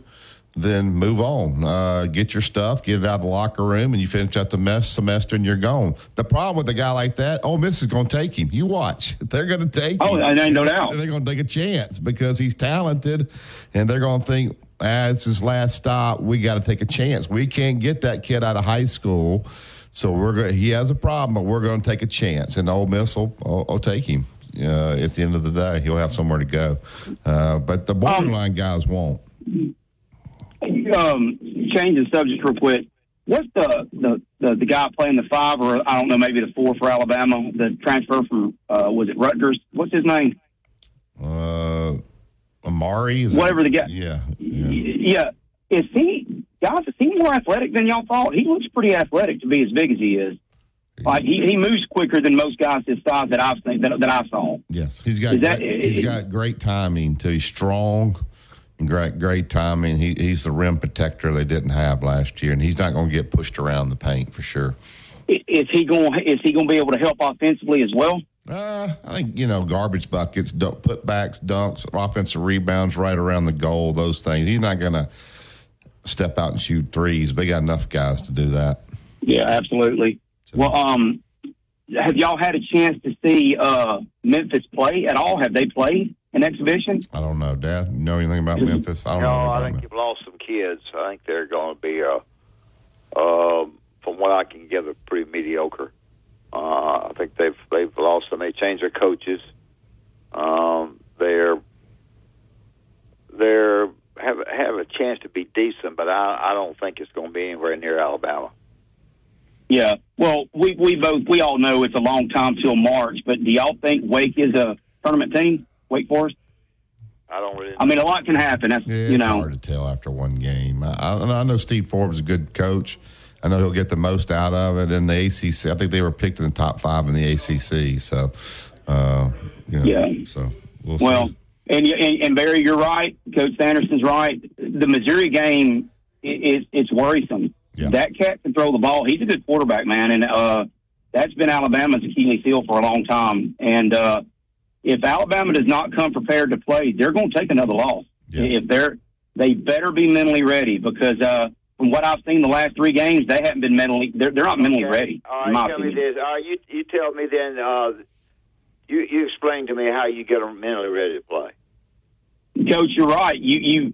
then move on. Get your stuff, get it out of the locker room, and you finish out the semester and you're gone. The problem with a guy like that, Ole Miss is going to take him. You watch. They're going to take him. Oh, I ain't no doubt. They're going to take a chance because he's talented, and they're going to think, it's his last stop. We got to take a chance. We can't get that kid out of high school, so he has a problem, but we're going to take a chance, and Ole Miss will take him. At the end of the day, he'll have somewhere to go. But the borderline guys won't. Change the subject real quick. What's the guy playing the 5, or I don't know, maybe the 4 for Alabama, the transfer from was it Rutgers? What's his name? Amari. Whatever the guy. Yeah. Is he more athletic than y'all thought? He looks pretty athletic to be as big as he is. Like he moves quicker than most guys his size that I've seen that I saw. Yes, he's got great timing too. He's strong. Great timing. He's the rim protector they didn't have last year, and he's not going to get pushed around the paint for sure. Is he going to be able to help offensively as well? I think garbage buckets, putbacks, dunks, offensive rebounds right around the goal, those things. He's not going to step out and shoot threes. They got enough guys to do that. Yeah, absolutely. So. Well, have y'all had a chance to see Memphis play at all? Have they played an exhibition? I don't know, Dad. You know anything about Memphis? I don't know. I think you've lost some kids. I think they're going to be, from what I can gather, pretty mediocre. I think they've lost them. They changed their coaches. They're have a chance to be decent, but I don't think it's going to be anywhere near Alabama. Yeah, well, we all know it's a long time till March, but do y'all think Wake is a tournament team? Wake Forest? I don't really know. I mean, a lot can happen. That's, it's hard to tell after one game. I know Steve Forbes is a good coach. I know he'll get the most out of it in the ACC. I think they were picked in the top 5 in the ACC. So, So we'll see. And Barry, you're right. Coach Sanderson's right. The Missouri game it's worrisome. Yeah. That cat can throw the ball. He's a good quarterback, man, and that's been Alabama's Achilles heel for a long time. And if Alabama does not come prepared to play, they're going to take another loss. Yes. If they better be mentally ready because from what I've seen the last 3 games, they haven't been they're not mentally ready. All right, tell me this. You tell me then. You explain to me how you get them mentally ready to play. Coach, you're right. You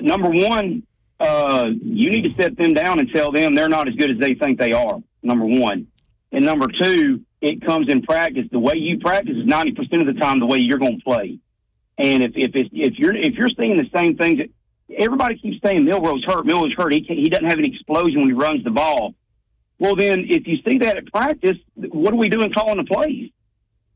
number one, you need to set them down and tell them they're not as good as they think they are. Number one, and number two, it comes in practice. The way you practice is 90% of the time the way you're going to play. And if you're seeing the same things, everybody keeps saying Milroe's hurt. He doesn't have an explosion when he runs the ball. Well, then if you see that at practice, what are we doing calling the plays?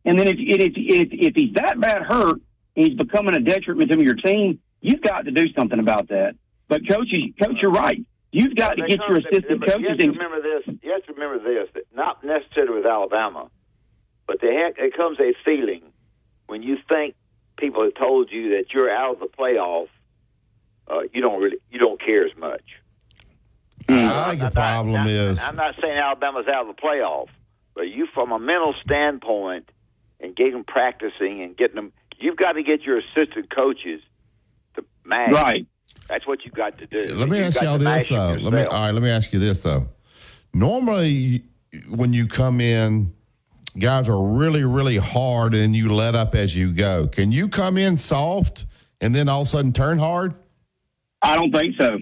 And then if he's that bad hurt and he's becoming a detriment to your team, you've got to do something about that. But coach, you're right. You've got to get your assistant coaches. You have to remember this. That not necessarily with Alabama, but there comes a feeling when you think people have told you that you're out of the playoff. You don't care as much. I think the problem is I'm not saying Alabama's out of the playoff, but you, from a mental standpoint, and getting them practicing and getting them, you've got to get your assistant coaches to match. Right. That's what you've got to do. Let me ask y'all this, though. Let me ask you this, though. Normally, when you come in, guys are really, really hard, and you let up as you go. Can you come in soft and then all of a sudden turn hard? I don't think so.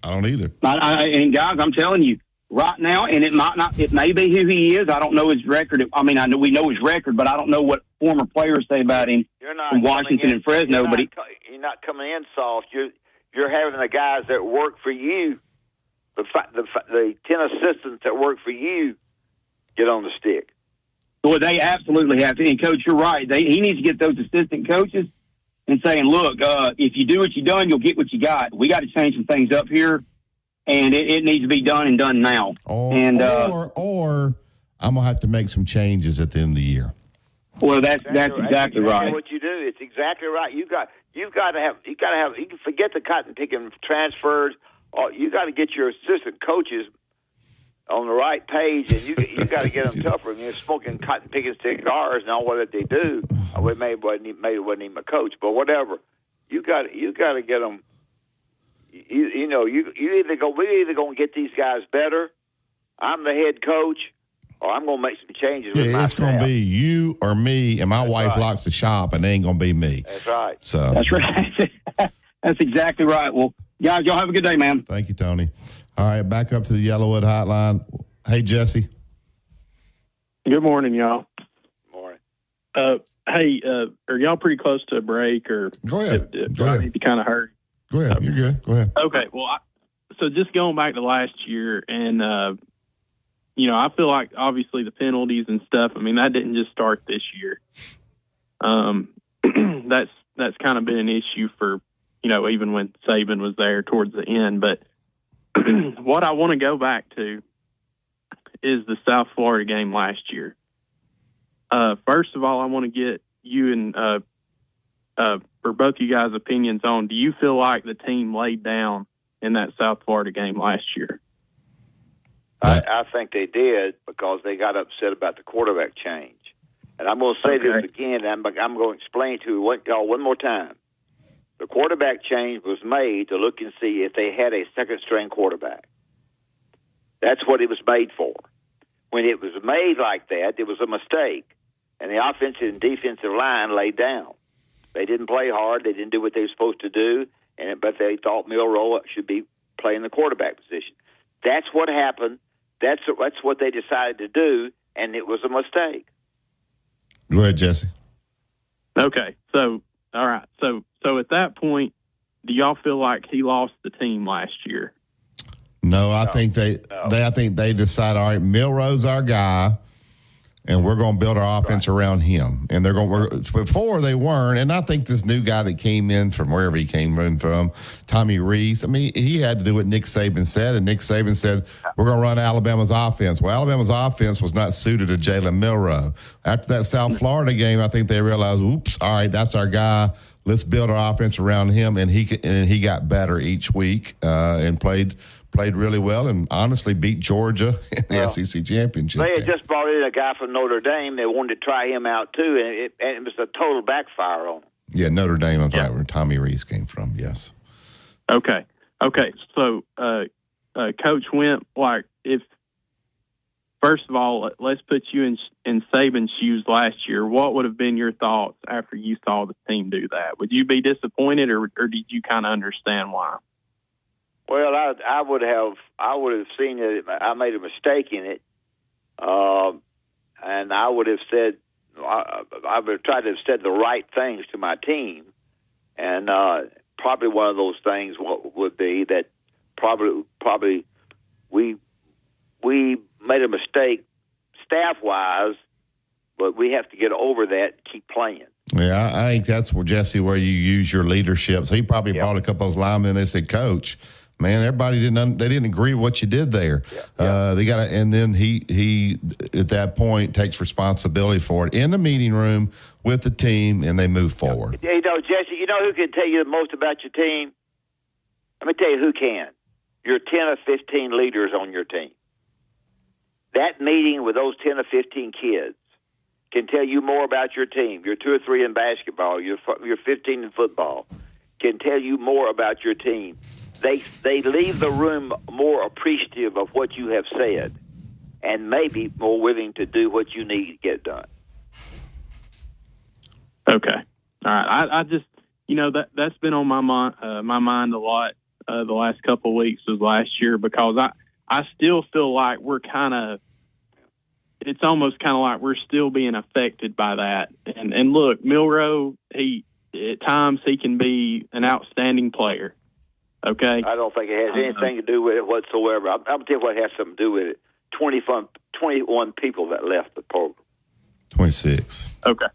I don't either. And guys, I'm telling you, right now, and it may be who he is. I don't know his record. I mean, we know his record, but I don't know what former players say about him from Washington and Fresno. You're not coming in soft. You're having the guys that work for you, the 10 assistants that work for you, get on the stick. Well, they absolutely have to. And Coach, you're right. He needs to get those assistant coaches and saying, look, if you do what you done, you'll get what you got. We got to change some things up here, and it needs to be done and done now. Or I'm going to have to make some changes at the end of the year. Well, that's exactly right. What you do, it's exactly right. You got to have. You can forget the cotton picking transfers. you got to get your assistant coaches on the right page, and you got to get them tougher. And they're smoking cotton picking cigars and all what they do. Maybe wasn't even a coach, but whatever. You got to get them. We're either going to get these guys better. I'm the head coach, or I'm going to make some changes. Yeah, it's going to be you or me, and my wife likes to shop, and it ain't going to be me. That's right. So that's right. That's exactly right. Well, guys, y'all have a good day, man. Thank you, Tony. All right, back up to the Yellowwood Hotline. Hey, Jesse. Good morning, y'all. Morning. Hey, are y'all pretty close to a break, or go ahead? Do I need to kind of hurry? Go ahead. You're good. Go ahead. Okay. Well, so just going back to last year, and I feel like obviously the penalties and stuff. I mean, that didn't just start this year. That's kind of been an issue for even when Saban was there towards the end. But what I want to go back to is the South Florida game last year. First of all, I want to get you and for both you guys' opinions on, do you feel like the team laid down in that South Florida game last year? I think they did, because they got upset about the quarterback change. And I'm going to say this again, and I'm going to explain to y'all one more time. The quarterback change was made to look and see if they had a second-string quarterback. That's what it was made for. When it was made like that, it was a mistake, and the offensive and defensive line laid down. They didn't play hard. They didn't do what they were supposed to do, but they thought Milroe should be playing the quarterback position. That's what happened. That's what they decided to do, and it was a mistake. Go ahead, Jesse. Okay, so all right, so at that point, do y'all feel like he lost the team last year? No, I think they decided, all right, Milroe's our guy, and we're going to build our offense around him. And they're going. Before they weren't, and I think this new guy that came in from wherever he came in from, Tommy Rees. I mean, he had to do what Nick Saban said, and Nick Saban said, "We're going to run Alabama's offense." Well, Alabama's offense was not suited to Jalen Milroe. After that South Florida game, I think they realized, "Oops, all right, that's our guy. Let's build our offense around him." And he got better each week and played really well, and honestly beat Georgia in the SEC championship. They had just brought in a guy from Notre Dame. They wanted to try him out too, and it was a total backfire on him. Yeah, Notre Dame, that's right, where Tommy Rees came from, yes. Okay. So, Coach Wimp, first of all, let's put you in Saban's shoes last year. What would have been your thoughts after you saw the team do that? Would you be disappointed, or did you kind of understand why? Well, I would have seen it. I made a mistake in it, and I would have said, I would have tried to have said the right things to my team, and probably one of those things would be that probably we made a mistake staff-wise, but we have to get over that and keep playing. Yeah, I think that's where, Jesse, where you use your leadership. So he probably brought a couple of those linemen, and they said, "Coach, man, everybody didn't agree with what you did there." They got to, and then he at that point takes responsibility for it in the meeting room with the team, and they move forward. Jesse, who can tell you the most about your team? Let me tell you who can. Your 10 or 15 leaders on your team. That meeting with those 10 or 15 kids can tell you more about your team. You're 2 or 3 in basketball. You're 15 in football. Can tell you more about your team. They leave the room more appreciative of what you have said, and maybe more willing to do what you need to get done. Okay, all right. I just that's been on my mind a lot the last couple of weeks was last year, because I still feel like we're it's almost kind of like we're still being affected by that. And look, Milroe, at times he can be an outstanding player. Okay. I don't think it has anything to do with it whatsoever. I'll tell you what has something to do with it. 21 people that left the program. 26. Okay.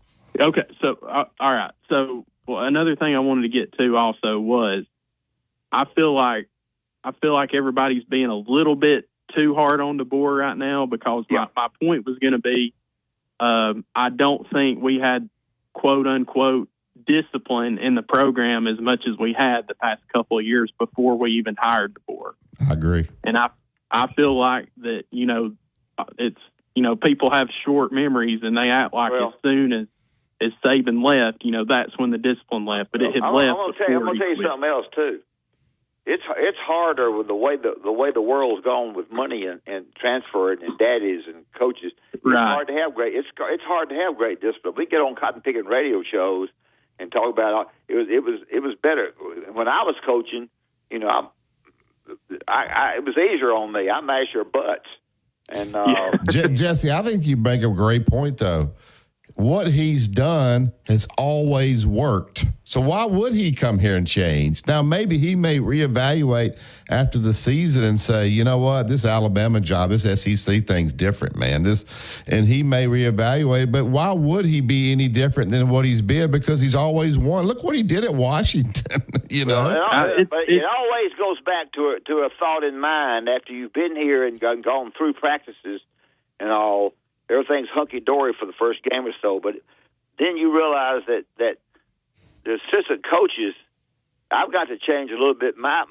So, all right. So, another thing I wanted to get to also was I feel like everybody's being a little bit too hard on the board right now, because my point was going to be I don't think we had, quote unquote, discipline in the program as much as we had the past couple of years before we even hired DeBoer. I agree. And I feel like that, it's, people have short memories and they act like as soon as Saban left, that's when the discipline left. But it had left. I'm going to tell you something else too. It's harder with the way the world's gone with money and transferring and daddies and coaches. It's hard to have great. It's hard to have great discipline. We get on cotton picking radio shows and talk about it was better when I was coaching. It was easier on me. I mash your butts. And Jesse, I think you make a great point though. What he's done has always worked. So why would he come here and change? Now, maybe he may reevaluate after the season and say, you know what, this Alabama job, this SEC thing's different, man. And he may reevaluate, but why would he be any different than what he's been? Because he's always won. Look what he did at Washington, But it always goes back to a thought in mind after you've been here and gone through practices and all. Everything's hunky-dory for the first game or so, but then you realize that the assistant coaches, I've got to change a little bit my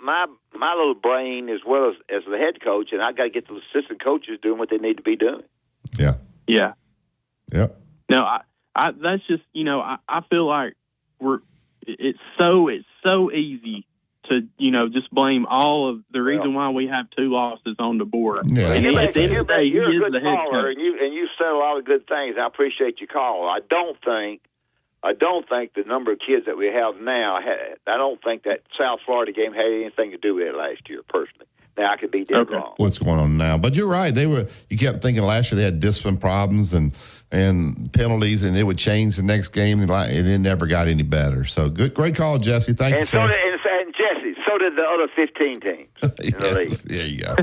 little brain as well as the head coach, and I've got to get the assistant coaches doing what they need to be doing. Yeah. Yeah. Yep. No, I that's just, I feel like it's so easy to, just blame all of the reason why we have 2 losses on the board. Yeah. You're a good caller, and you said a lot of good things. I appreciate your call. I don't think the number of kids that we have now, I don't think that South Florida game had anything to do with it last year, personally. Now, I could be dead wrong. What's going on now? But you're right. You kept thinking last year they had discipline problems and penalties, and it would change the next game, and it never got any better. So great call, Jesse. Thank you, sir. And Jesse, so did the other 15 teams in the league. There you go.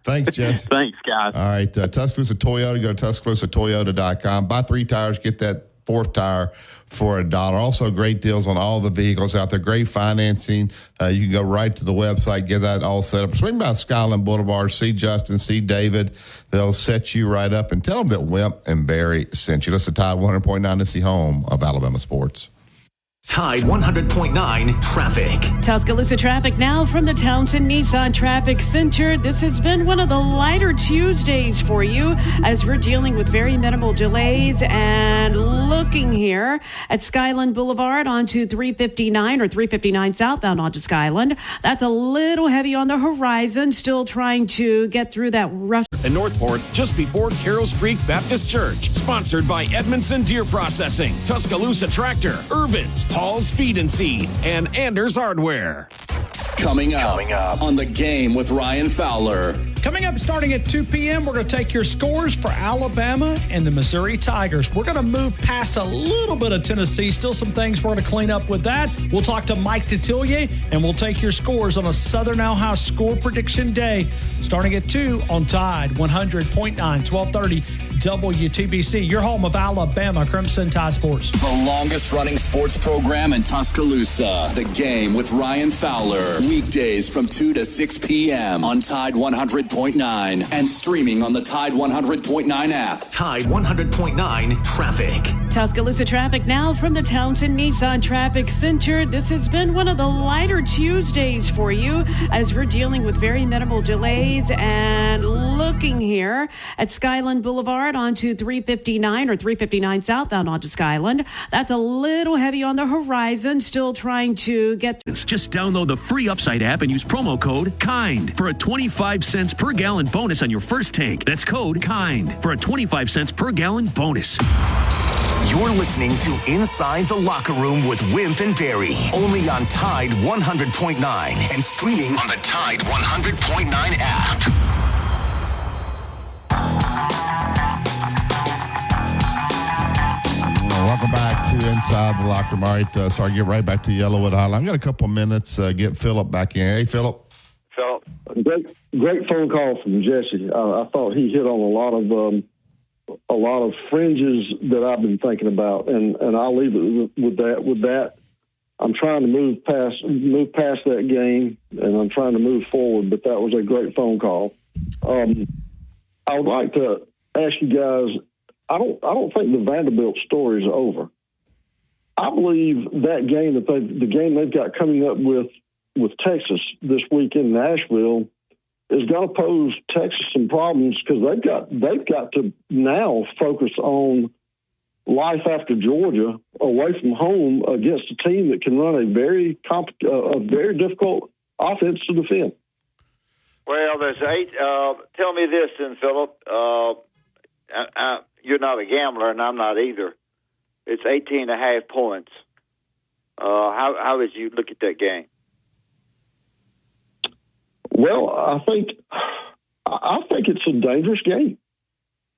Thanks, Jesse. Thanks, guys. All right, Tuscaloosa Toyota. Go to TuscaloosaToyota.com. Buy 3 tires, get that 4th tire for $1. Also, great deals on all the vehicles out there. Great financing. You can go right to the website, get that all set up. Swing by Skyland Boulevard, see Justin, see David. They'll set you right up and tell them that Wimp and Barry sent you. Listen to Tide 100.9. This is the home of Alabama sports. Tide 100.9 traffic. Tuscaloosa traffic now from the Townsend Nissan Traffic Center. This has been one of the lighter Tuesdays for you as we're dealing with very minimal delays. And looking here at Skyland Boulevard onto 359 or 359 southbound onto Skyland. That's a little heavy on the horizon. Still trying to get through that rush. In Northport, just before Carroll's Creek Baptist Church. Sponsored by Edmondson Deer Processing, Tuscaloosa Tractor, Irvin's, Paul's Feed and Seed, and Anders Hardware. Coming up on The Game with Ryan Fowler. Coming up starting at 2 p.m., we're going to take your scores for Alabama and the Missouri Tigers. We're going to move past a little bit of Tennessee. Still some things we're going to clean up with that. We'll talk to Mike Detillier, and we'll take your scores on a Southern Alhambra Score Prediction Day starting at 2 on Tide 100.9, 1230 WTBC, your home of Alabama Crimson Tide Sports. The longest running sports program in Tuscaloosa. The Game with Ryan Fowler. Weekdays from 2 to 6 p.m. on Tide 100.9 and streaming on the Tide 100.9 app. Tide 100.9 traffic. Tuscaloosa traffic now from the Townsend Nissan Traffic Center. This has been one of the lighter Tuesdays for you as we're dealing with very minimal delays. And looking here at Skyland Boulevard onto 359 or 359 southbound onto Skyland. That's a little heavy on the horizon. Still trying to get through. Just download the free Upside app and use promo code KIND for a 25 cents per gallon bonus on your first tank. That's code KIND for a 25 cents per gallon bonus. You're listening to Inside the Locker Room with Wimp and Barry, only on Tide 100.9 and streaming on the Tide 100.9 app. Welcome back to Inside the Locker Room. All right, sorry, get right back to Yellowwood Highland. I've got a couple of minutes. Get Philip back in. Hey, Philip. Great phone call from Jesse. I thought he hit on a lot of fringes that I've been thinking about, and I'll leave it with that. I'm trying to move past that game, and I'm trying to move forward. But that was a great phone call. I would like to ask you guys. I don't think the Vanderbilt story is over. I believe that game the game they've got coming up with Texas this week in Nashville is going to pose Texas some problems because they've got to now focus on life after Georgia away from home against a team that can run a very difficult offense to defend. Well, there's 8. Tell me this then, Philip. You're not a gambler, and I'm not either. It's 18.5 points. How did you look at that game? Well, I think it's a dangerous game.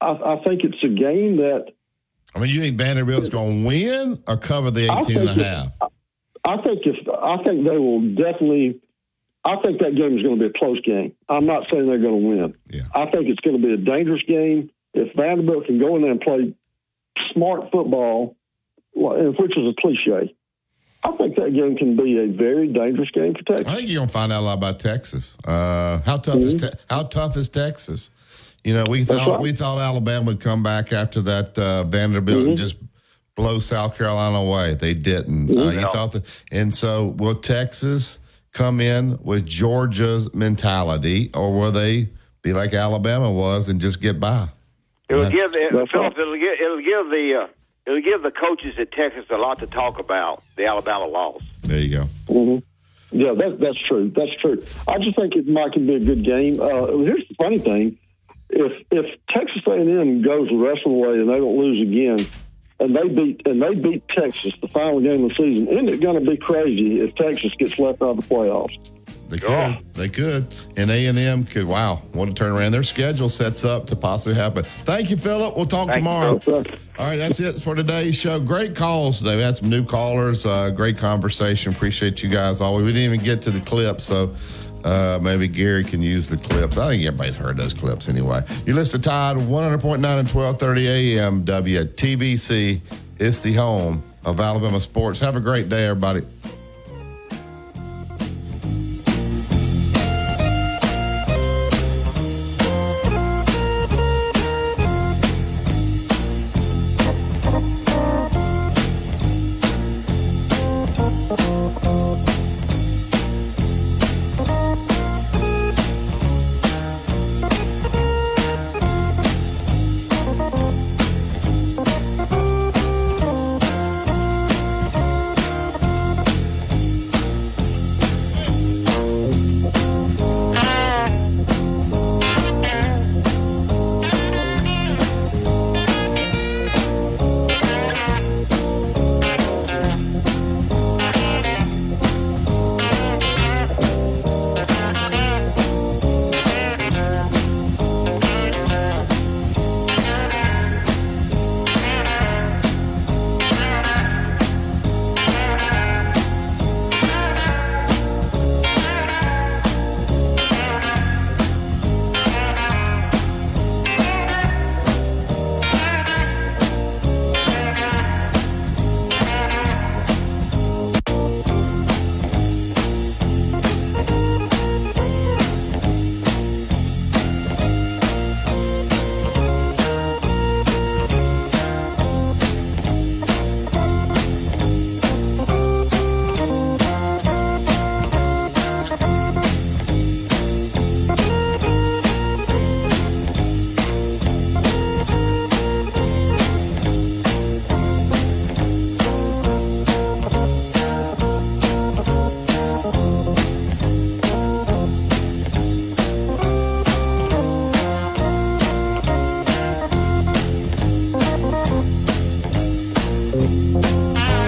I think it's a game that. I mean, you think Vanderbilt's going to win or cover the 18.5? I think they will definitely. I think that game is going to be a close game. I'm not saying they're going to win. Yeah. I think it's going to be a dangerous game. If Vanderbilt can go in there and play smart football, which is a cliche, I think that game can be a very dangerous game for Texas. I think you're going to find out a lot about Texas. How tough is Texas? You know, we thought Alabama would come back after that Vanderbilt and just blow South Carolina away. They didn't. You thought that, and so will Texas come in with Georgia's mentality, or will they be like Alabama was and just get by? It'll give the coaches at Texas a lot to talk about. The Alabama loss. There you go. Mm-hmm. Yeah, that's true. That's true. I just think it might be a good game. Here's the funny thing: if Texas A&M goes the rest of the way and they don't lose again, and they beat Texas the final game of the season, isn't it going to be crazy if Texas gets left out of the playoffs? They could. They could. And A&M could, wow, what a turnaround. Their schedule sets up to possibly happen. Thank you, Philip. We'll talk tomorrow. All right, that's it for today's show. Great calls today. We had some new callers. Great conversation. Appreciate you guys always. We didn't even get to the clips, so maybe Gary can use the clips. I think everybody's heard those clips anyway. You listen to Tide 100.9 and 1230 AM WTBC. It's the home of Alabama sports. Have a great day, everybody.